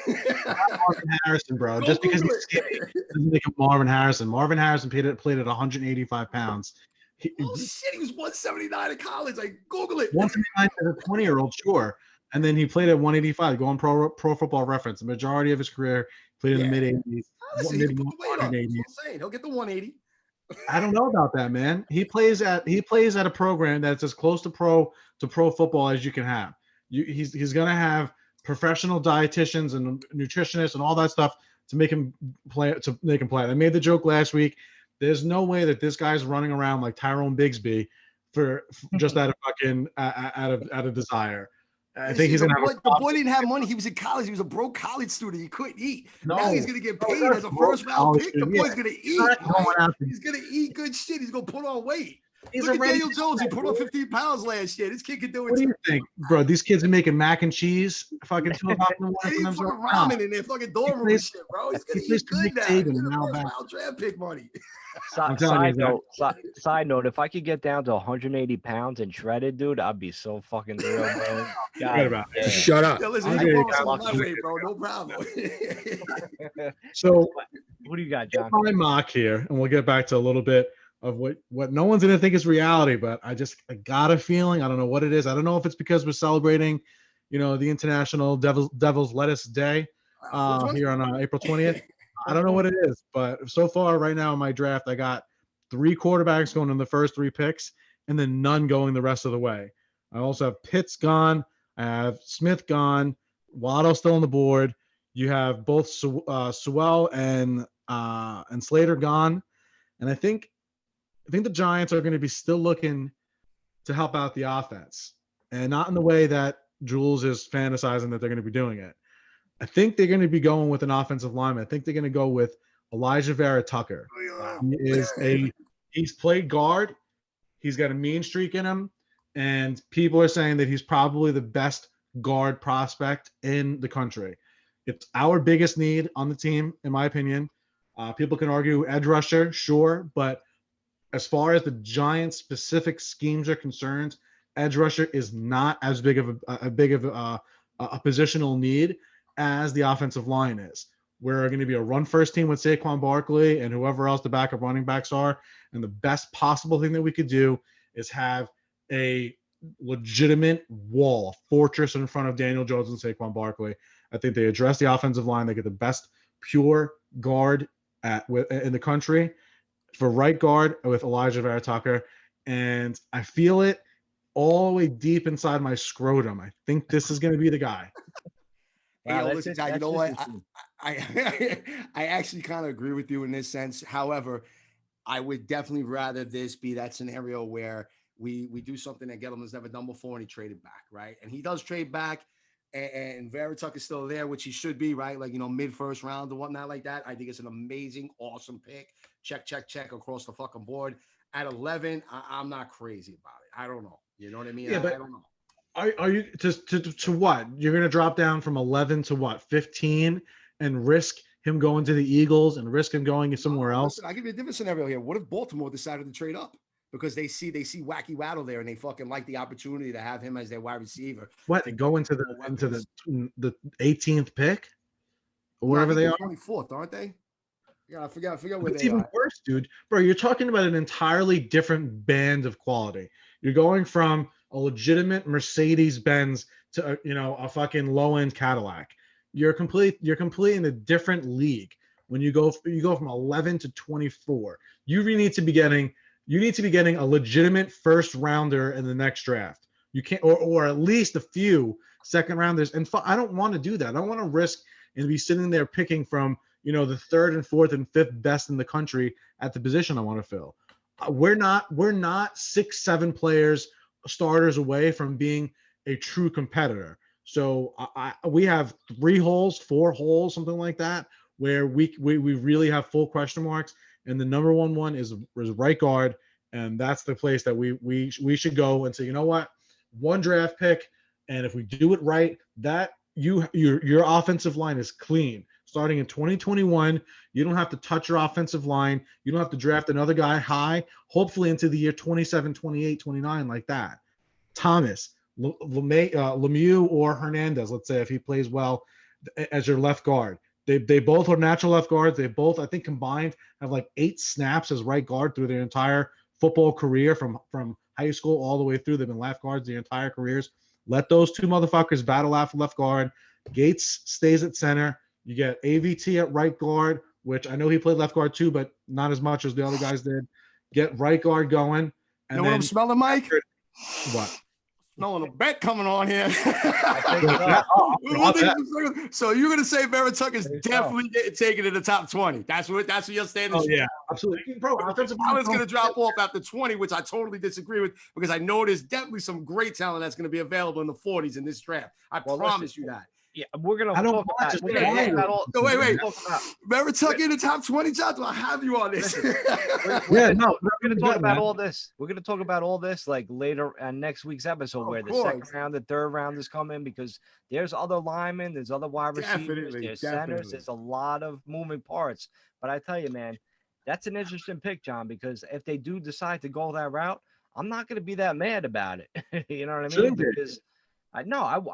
Marvin Harrison, bro. Just because he's skinny doesn't make him Marvin Harrison. Marvin Harrison played at 185 pounds. He was 179 in college. Like, Google it. 179 as a 20-year-old, sure. And then he played at 185, going Pro Football Reference. The majority of his career played in the mid-80s. He'll get the 180. I don't know about that, man. He plays at a program that's as close to pro football as you can have. He's gonna have professional dietitians and nutritionists and all that stuff to make him play. I made the joke last week. There's no way that this guy's running around like Tyrone Bigsby for just out of desire. I think he's the boy didn't have money. He was in college. He was a broke college student. He couldn't eat. Now he's gonna get paid as a first round pick. The boy's gonna eat. He's gonna eat good shit. He's gonna put on weight. Look at Daniel Jones. He put on 15 pounds last year. This kid can do it. What do you think, bro? These kids are making mac and cheese. Fucking 2 o'clock in the morning. He's fucking ramen in their fucking dorm room and shit, bro. He's gonna eat good now. He's gonna first round draft pick money. Side note, if I could get down to 180 pounds and shredded, dude, I'd be so fucking thrilled, man. Shut up. Yeah, listen, I can follow my weight, bro. No problem. So, what do you got, John? My mock here, and we'll get back to a little bit of what no one's gonna think is reality, but I got a feeling. I don't know what it is. I don't know if it's because we're celebrating, the International Devil's Lettuce Day here on April 20th. I don't know what it is, but so far right now in my draft, I got 3 quarterbacks going in the first 3 picks, and then none going the rest of the way. I also have Pitts gone. I have Smith gone. Waddle still on the board. You have both Sewell and Slater gone, and I think the Giants are going to be still looking to help out the offense, and not in the way that Jules is fantasizing that they're going to be doing it. I think they're going to be going with an offensive lineman. I think they're going to go with Elijah Vera Tucker. He's played guard. He's got a mean streak in him, and people are saying that he's probably the best guard prospect in the country. It's our biggest need on the team, in my opinion. People can argue edge rusher, sure, but as far as the Giants' specific schemes are concerned, edge rusher is not as big of a positional need as the offensive line is. We're going to be a run-first team with Saquon Barkley and whoever else the backup running backs are, and the best possible thing that we could do is have a legitimate wall, fortress in front of Daniel Jones and Saquon Barkley. I think they address the offensive line. They get the best pure guard in the country for right guard with Elijah Vera Tucker. And I feel it all the way deep inside my scrotum. I think this is going to be the guy. Hey, Wow, yo, that's listen, it. John, you That's know what? interesting. I actually kind of agree with you in this sense. However, I would definitely rather this be that scenario where we do something that Gettleman's never done before and he traded back, right? And he does trade back, and Verituck is still there, which he should be, right? Like, mid first round or whatnot like that. I think it's an amazing, awesome pick. Check, check, check across the fucking board. At 11, I'm not crazy about it. I don't know. You know what I mean? Yeah, but I don't know. Are you to what? You're going to drop down from 11 to what? 15 and risk him going to the Eagles and risk him going somewhere else? Listen, I'll give you a different scenario here. What if Baltimore decided to trade up because they see Wacky Waddle there and they fucking like the opportunity to have him as their wide receiver? What? Go into the 18th pick or wherever they are. 24th, aren't they? Yeah, I forget where It's they even are. worse, dude. Bro, you're talking about an entirely different band of quality. You're going from a legitimate Mercedes-Benz to a fucking low-end Cadillac. You're completely in a different league when you go from 11 to 24. You need to be getting a legitimate first rounder in the next draft. You can't, or at least a few second rounders. And I don't want to do that. I don't want to risk and be sitting there picking from the third and fourth and fifth best in the country at the position I want to fill. We're not 6-7 players starters away from being a true competitor. So we have 3 holes, 4 holes, something like that, where we really have full question marks. And the number one is right guard, and that's the place that we should go and say, you know what, 1 draft pick, and if we do it right, that your offensive line is clean. Starting in 2021, you don't have to touch your offensive line. You don't have to draft another guy high, hopefully into the year 27, 28, 29, like that. Thomas, Lemieux, or Hernandez, let's say, if he plays well as your left guard. They both are natural left guards. They both, I think, combined have like 8 snaps as right guard through their entire football career from high school all the way through. They've been left guards their entire careers. Let those 2 motherfuckers battle out for left guard. Gates stays at center. You get AVT at right guard, which I know he played left guard too, but not as much as the other guys did. Get right guard going. And you know what I'm smelling, Mike? What? Smelling a bet coming on here. I So you're gonna say Verituck is definitely getting taken in the top 20. That's what you're saying. Oh yeah, absolutely, bro. Allen's gonna drop off after 20, which I totally disagree with because I know there's definitely some great talent that's gonna be available in the 40s in this draft. I promise you that. Yeah, we're gonna I don't talk want about. to We're gonna say talk about all. No, wait. We'll talk about- Verituck in the top 20, John. Do I have you on this? Yeah, no, We're gonna talk about man. all this. We're gonna talk about all this like later on next week's episode, where the second round, the third round is coming because there's other linemen, there's other wide receivers, there's centers, there's a lot of moving parts. But I tell you, man, that's an interesting pick, John, because if they do decide to go that route, I'm not gonna be that mad about it. You know what I mean? Shouldn't be. Because I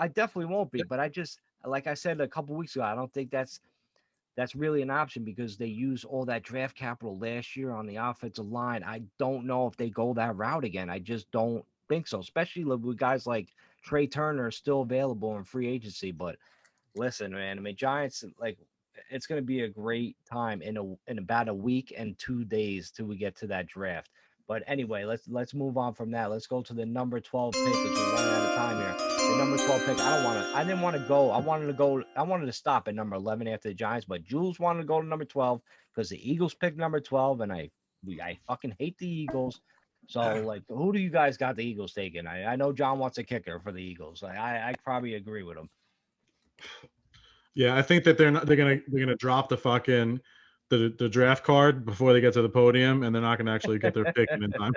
definitely won't be. But I just, like I said a couple weeks ago, I don't think that's really an option because they use all that draft capital last year on the offensive line. I don't know if they go that route again. I just don't think so, especially with guys like Trey Turner still available in free agency. But listen, man, I mean, Giants, like, it's going to be a great time in about a week and 2 days till we get to that draft. But anyway, let's move on from that. Let's go to the number 12 pick because we're running out of time here. The number 12 pick. I didn't want to go. I wanted to stop at number 11 after the Giants, but Jules wanted to go to number 12 because the Eagles picked number 12, and I fucking hate the Eagles. So, like, who do you guys got the Eagles taking? I know John wants a kicker for the Eagles. I probably agree with him. Yeah, I think that they're gonna drop the fucking the draft card before they get to the podium, and they're not gonna actually get their pick in time.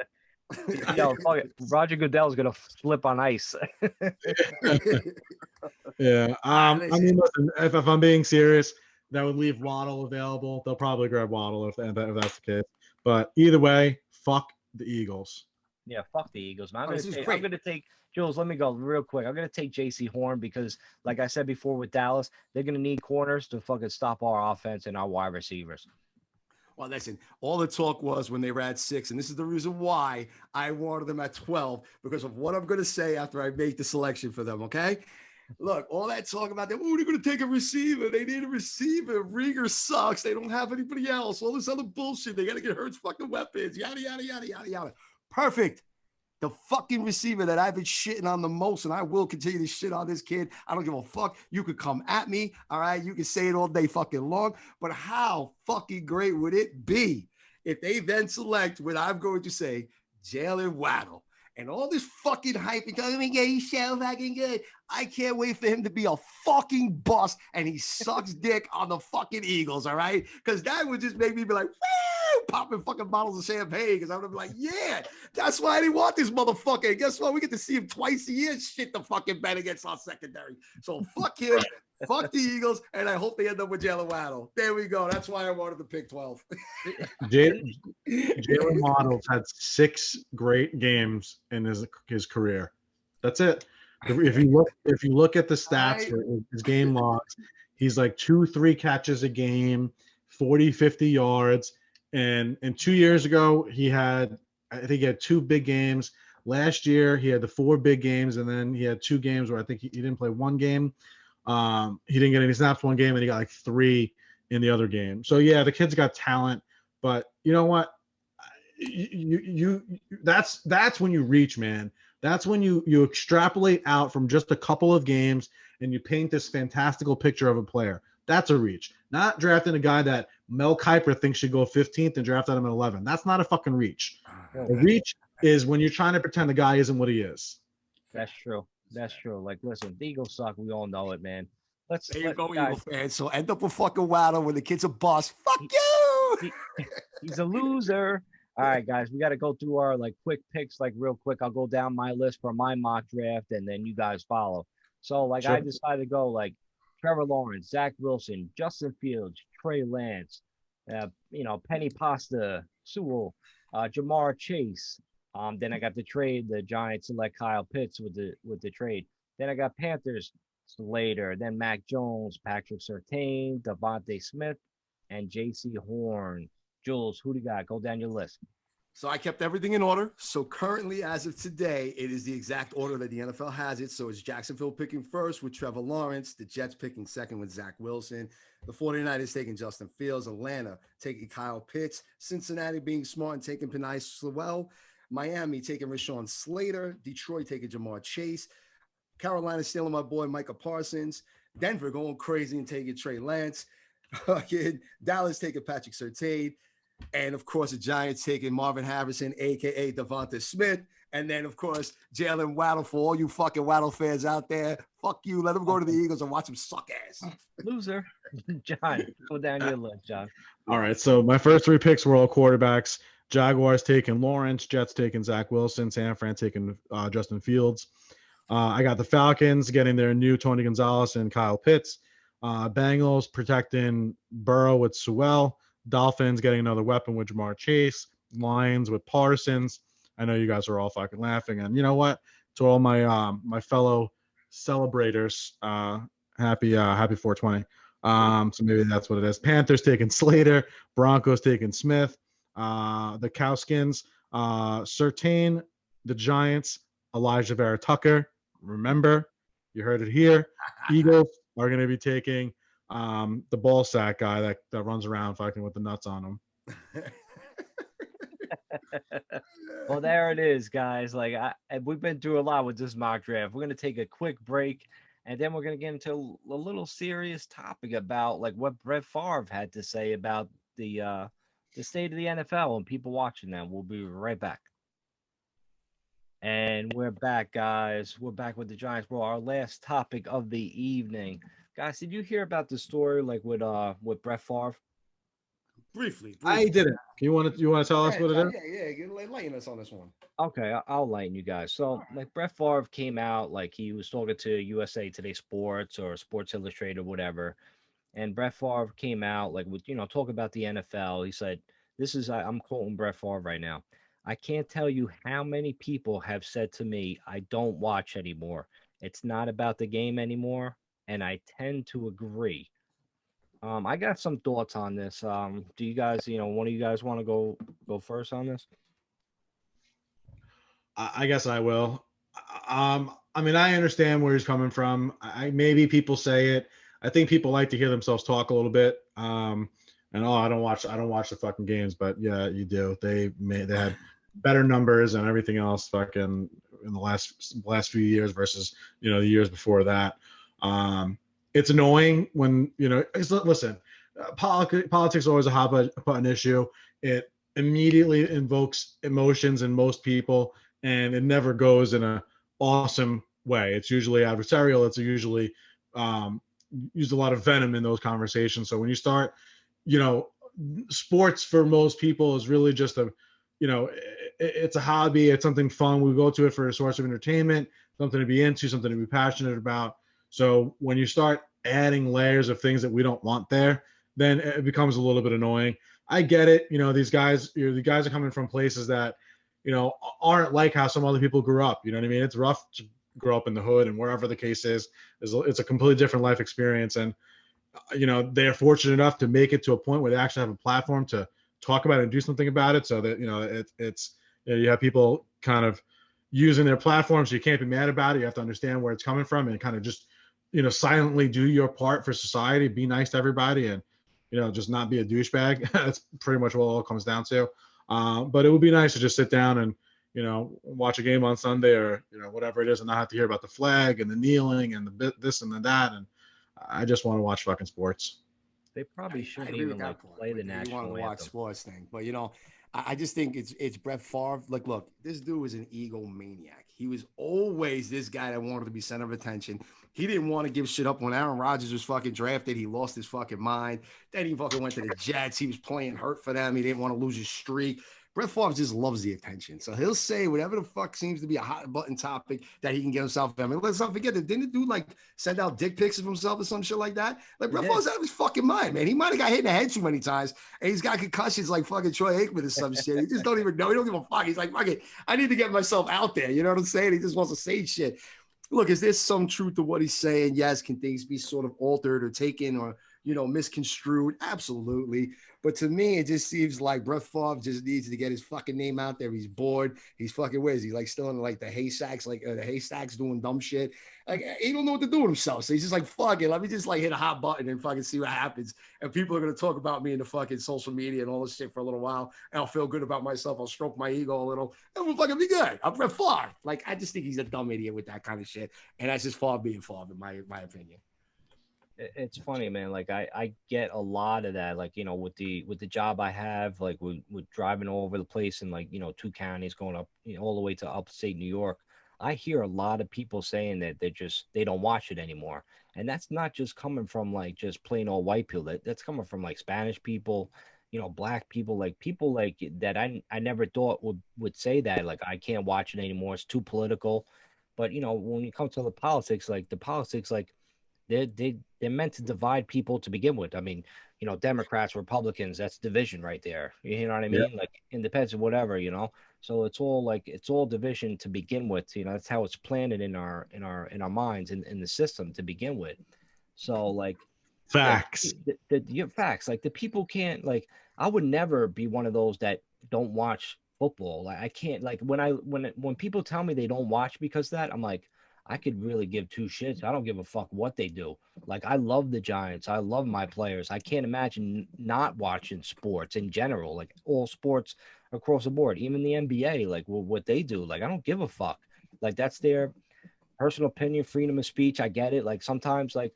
Yo, fuck it. Roger Goodell's gonna slip on ice. Yeah. I mean, listen, if I'm being serious, that would leave Waddle available. They'll probably grab Waddle if that's the case. But either way, fuck the Eagles. Yeah, fuck the Eagles, man. This is great. I'm gonna take Jules. Let me go real quick. I'm gonna take J.C. Horn because, like I said before with Dallas, they're gonna need corners to fucking stop our offense and our wide receivers. Well, listen, all the talk was when they were at 6, and this is the reason why I wanted them at 12 because of what I'm going to say after I make the selection for them. Okay. Look, all that talk about them, oh, they're going to take a receiver. They need a receiver. Rieger sucks. They don't have anybody else. All this other bullshit. They got to get Hurts fucking weapons. Yada, yada, yada, yada, yada. Perfect. The fucking receiver that I've been shitting on the most, and I will continue to shit on this kid. I don't give a fuck. You could come at me. All right. You can say it all day fucking long. But how fucking great would it be if they then select what I'm going to say, Jalen Waddle? And all this fucking hype and going, yeah, he's so fucking good. I can't wait for him to be a fucking bust and he sucks dick on the fucking Eagles, all right? Because that would just make me be like, woo, popping fucking bottles of champagne because I'm going to be like, yeah, that's why I didn't want this motherfucker. And guess what? We get to see him twice a year shit the fucking bet against our secondary. So fuck him, fuck the Eagles, and I hope they end up with Jalen Waddle. There we go. That's why I wanted to pick 12. Jalen Waddle's had 6 great games in his career. That's it. If you look at the stats for his game logs, he's like 2-3 catches a game, 40-50 yards. And 2 years ago, I think he had 2 big games. Last year, he had the 4 big games, and then he had 2 games where I think he didn't play one game. He didn't get any snaps one game, and he got like 3 in the other game. So yeah, the kid's got talent, but you know what? That's when you reach, man. That's when you extrapolate out from just a couple of games and you paint this fantastical picture of a player. That's a reach. Not drafting a guy that Mel Kiper thinks should go 15th and draft him at 11. That's not a fucking reach. A reach is when you're trying to pretend the guy isn't what he is. That's true. That's true. Like, listen, the Eagles suck. We all know it, man. There you go, Eagle fans. So end up with fucking Waddle when the kid's a boss. Fuck you. He's a loser. All right, guys, we got to go through our like quick picks, like real quick. I'll go down my list for my mock draft, and then you guys follow. So, like, Sure. I decided to go like Trevor Lawrence, Zach Wilson, Justin Fields, Trey Lance, Penny Pasta, Sewell, Jamar Chase. Then I got the Giants select Kyle Pitts with the trade. Then I got Panthers Slater, then Mac Jones, Patrick Surtain, Devontae Smith, and J.C. Horn. Jules, who do you got? Go down your list. So I kept everything in order. So currently, as of today, it is the exact order that the NFL has it. So it's Jacksonville picking first with Trevor Lawrence, the Jets picking second with Zach Wilson, the 49ers taking Justin Fields, Atlanta taking Kyle Pitts, Cincinnati being smart and taking Penei Sewell, Miami taking Rashawn Slater, Detroit taking Jamar Chase, Carolina stealing my boy Micah Parsons, Denver going crazy and taking Trey Lance, Dallas taking Patrick Surtain, and of course, the Giants taking Marvin Harrison, aka Devonta Smith. And then, of course, Jalen Waddle. For all you fucking Waddle fans out there, fuck you. Let him go to the Eagles and watch him suck ass. Loser. John, go down your list, John. All right. So my first 3 picks were all quarterbacks. Jaguars taking Lawrence, Jets taking Zach Wilson, San Fran taking Justin Fields. I got the Falcons getting their new Tony Gonzalez and Kyle Pitts. Bengals protecting Burrow with Sewell. Dolphins getting another weapon with Jamar Chase. Lions with Parsons. I know you guys are all fucking laughing. And you know what? To all my my fellow celebrators, happy 420. So maybe that's what it is. Panthers taking Slater. Broncos taking Smith. The Cowskins. Surtain. The Giants. Elijah Vera Tucker. Remember, you heard it here. Eagles are going to be taking the ball sack guy that runs around fighting with the nuts on him. Well, there it is, guys. Like we've been through a lot with this mock draft. We're gonna take a quick break, and then we're gonna get into a little serious topic about like what Brett Favre had to say about the state of the NFL and people watching them. We'll be right back. And we're back, guys. We're back with the Giants, bro. Our last topic of the evening. Guys, did you hear about the story like with Brett Favre? Briefly. I didn't. You want to tell us what it is? Yeah. Lighten us on this one. Okay, I'll lighten you guys. So, like, Brett Favre came out, like, he was talking to USA Today Sports or Sports Illustrated, whatever. And Brett Favre came out, like, with, talk about the NFL. He said, I'm quoting Brett Favre right now. I can't tell you how many people have said to me, I don't watch anymore. It's not about the game anymore. And I tend to agree. I got some thoughts on this. Do you guys, one of you guys want to go first on this? I guess I will. I mean, I understand where he's coming from. Maybe people say it. I think people like to hear themselves talk a little bit. And I don't watch the fucking games, but yeah, you do. They had better numbers and everything else fucking in the last few years versus the years before that. It's annoying when listen, politics is always a hot button issue. It immediately invokes emotions in most people, and it never goes in a awesome way. It's usually adversarial. It's usually um, used a lot of venom in those conversations. So when you start, you know, sports for most people is really just it's a hobby. It's something fun. We go to it for a source of entertainment, something to be into, something to be passionate about. So when you start adding layers of things that we don't want there, then it becomes a little bit annoying. I get it. These guys, the guys are coming from places that, aren't like how some other people grew up. You know what I mean? It's rough to grow up in the hood, and wherever the case is it's a completely different life experience. And they're fortunate enough to make it to a point where they actually have a platform to talk about it and do something about it. So that you have people kind of using their platforms. So you can't be mad about it. You have to understand where it's coming from and kind of just silently do your part for society. Be nice to everybody, and just not be a douchebag. That's pretty much what it all comes down to. But it would be nice to just sit down and watch a game on Sunday or whatever it is, and not have to hear about the flag and the kneeling and the this and the that. And I just want to watch fucking sports. They probably I shouldn't agree with even that like part. play the But you wanted to national watch anthem. sports thing, but I just think it's Brett Favre. Like, look, this dude was an egomaniac. He was always this guy that wanted to be center of attention. He didn't want to give shit up when Aaron Rodgers was fucking drafted. He lost his fucking mind. Then he fucking went to the Jets. He was playing hurt for them. He didn't want to lose his streak. Brett Favre just loves the attention. So he'll say whatever the fuck seems to be a hot button topic that he can get himself. I mean, let's not forget that didn't the dude like send out dick pics of himself or some shit like that? Like He Brett did. Favre's out of his fucking mind, man. He might have got hit in the head too many times, and he's got concussions like fucking Troy Aikman or some shit. He just don't even know. He don't give a fuck. He's like, fuck it. I need to get myself out there. You know what I'm saying? He just wants to say shit. Look, is there some truth to what he's saying? Yes. Can things be sort of altered or taken or misconstrued? Absolutely. But to me, it just seems like Brett Favre just needs to get his fucking name out there. He's bored. He's fucking where is he? Like still in like the haystacks, the haystacks doing dumb shit. Like he don't know what to do with himself. So he's just like, fuck it. Let me just like hit a hot button and fucking see what happens. And people are gonna talk about me in the fucking social media and all this shit for a little while. And I'll feel good about myself. I'll stroke my ego a little. And we'll fucking be good. I'm Brett Favre. Like I just think he's a dumb idiot with that kind of shit. And that's just far being Favre, in my opinion. It's funny, man. Like I get a lot of that. Like with the job I have, like with driving all over the place and like two counties going up, all the way to upstate New York. I hear a lot of people saying that they don't watch it anymore, and that's not just coming from like just plain old white people. That's coming from like Spanish people, black people like that. I never thought would say that. Like I can't watch it anymore. It's too political. But when it comes to the politics, like they're meant to divide people to begin with. I mean, Democrats, Republicans, that's division right there. You know what I Yeah. mean? Like independents, whatever. So it's all division to begin with. That's how it's planted in our minds in the system to begin with. So like, yeah, Facts. facts. Like the people can't like. I would never be one of those that don't watch football. Like I can't like when people tell me they don't watch because of that, I'm like, I could really give two shits. I don't give a fuck what they do. Like I love the Giants. I love my players. I can't imagine not watching sports in general, like all sports across the board, even the NBA. Like what they do. Like I don't give a fuck. Like that's their personal opinion, freedom of speech. I get it. Like sometimes I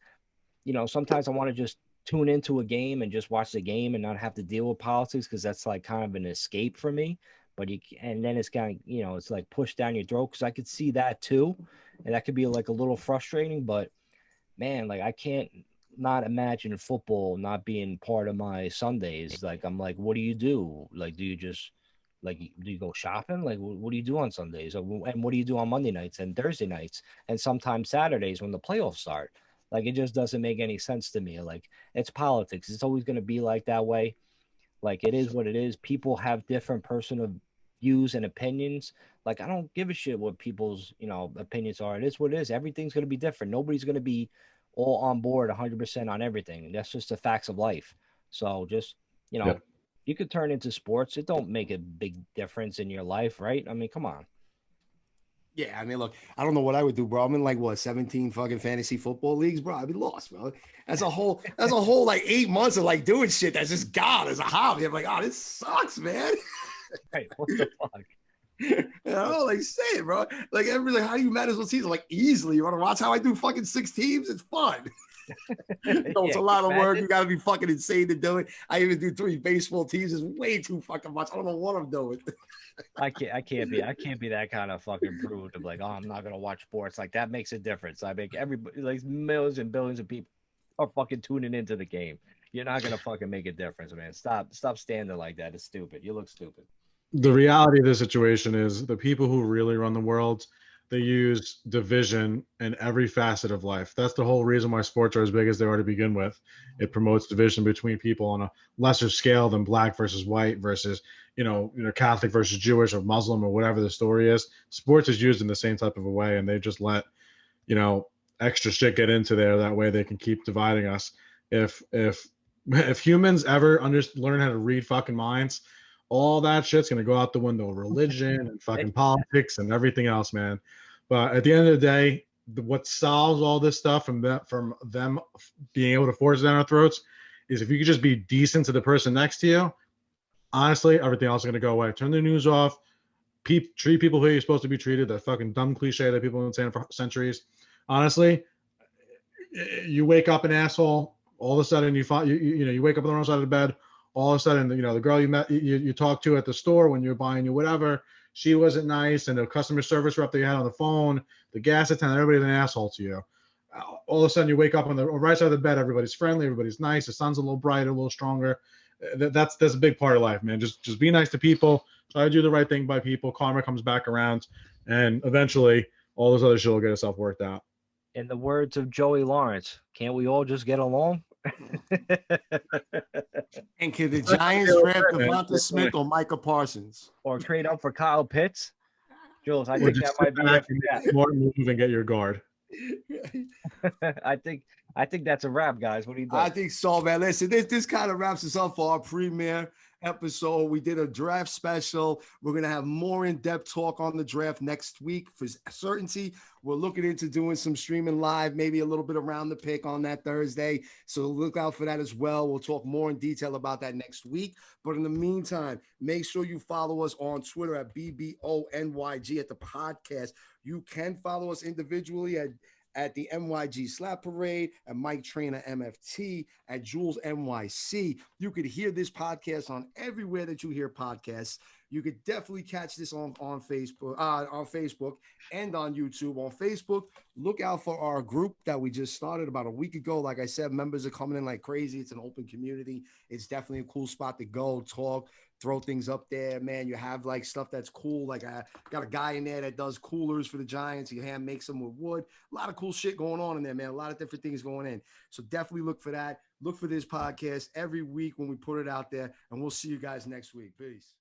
want to just tune into a game and just watch the game and not have to deal with politics because that's like kind of an escape for me. But and then it's kind of, it's like pushed down your throat because I could see that too. And that could be like a little frustrating, but man, like I can't not imagine football not being part of my Sundays. Like I'm like, what do you do? Like, do you just like do you go shopping? Like, what do you do on Sundays? And what do you do on Monday nights and Thursday nights and sometimes Saturdays when the playoffs start? Like, it just doesn't make any sense to me. Like, it's politics. It's always going to be like that way. Like, it is what it is. People have different personal views and opinions. Like, I don't give a shit what people's, opinions are. It is what it is. Everything's going to be different. Nobody's going to be all on board 100% on everything. And that's just the facts of life. So just, you know, Yeah. you could turn into sports. It don't make a big difference in your life, right? I mean, come on. Yeah, I mean, look, I don't know what I would do, bro. I'm in like what 17 fucking fantasy football leagues, bro. I'd be lost, bro. That's a whole like 8 months of like doing shit that's just gone as a hobby. I'm like, oh, this sucks, man. Right. What the fuck? You know, like say it, bro. Like everybody's like, how do you manage one season? Like easily. You want to watch how I do fucking 6 teams? It's fun. No, it's Yeah, a lot of work. imagine. You gotta be fucking insane to do it. I even do 3 baseball teams. It's way too fucking much. I don't know what I'm doing. I can't be that kind of fucking prude of like, oh, I'm not gonna watch sports. Like that makes a difference. I make everybody like millions and billions of people are fucking tuning into the game. You're not gonna fucking make a difference, man. Stop standing like that. It's stupid. You look stupid. The reality of the situation is the people who really run the world, they use division in every facet of life. That's the whole reason why sports are as big as they are to begin with. It promotes division between people on a lesser scale than black versus white versus Catholic versus Jewish or Muslim or whatever the story is. Sports is used in the same type of a way, and they just let you know extra shit get into there. That way they can keep dividing us. If humans ever learn how to read fucking minds, all that shit's gonna go out the window. Religion and fucking politics and everything else, man. But at the end of the day, what solves all this stuff from them being able to force it down our throats is if you could just be decent to the person next to you. Honestly, everything else is gonna go away. Turn the news off. Treat people who you're supposed to be treated. That fucking dumb cliche that people have been saying for centuries. Honestly, you wake up an asshole. All of a sudden, you wake up on the wrong side of the bed. All of a sudden, the girl you talked to at the store when you're buying you whatever, she wasn't nice, and the customer service rep that you had on the phone, the gas attendant, everybody's an asshole to you. All of a sudden, you wake up on the right side of the bed. Everybody's friendly. Everybody's nice. The sun's a little brighter, a little stronger. That's a big part of life, man. Just be nice to people. Try to do the right thing by people. Karma comes back around, and eventually, all this other shit will get itself worked out. In the words of Joey Lawrence, can't we all just get along? And can the Giants draft Devonta Smith or Micah Parsons? Or trade up for Kyle Pitts? Jules, I Or think that just might be it for that. smart move and get your guard. I think that's a wrap, guys. What do you think? I think so, man. Listen, this kind of wraps us up for our premiere episode. We did a draft special. We're going to have more in-depth talk on the draft next week for certainty. We're looking into doing some streaming live, maybe a little bit around the pick on that Thursday. So look out for that as well. We'll talk more in detail about that next week. But in the meantime, make sure you follow us on Twitter at BBONYG at the podcast. You can follow us individually at the NYG Slap Parade, at Mike Trainer MFT, at Jules NYC. You could hear this podcast on everywhere that you hear podcasts. You could definitely catch this on Facebook and on YouTube. On Facebook, look out for our group that we just started about a week ago. Like I said, members are coming in like crazy. It's an open community. It's definitely a cool spot to go, talk, throw things up there, man. You have like stuff that's cool. Like I got a guy in there that does coolers for the Giants. He hand makes them with wood. A lot of cool shit going on in there, man. A lot of different things going in. So definitely look for that. Look for this podcast every week when we put it out there, and we'll see you guys next week. Peace.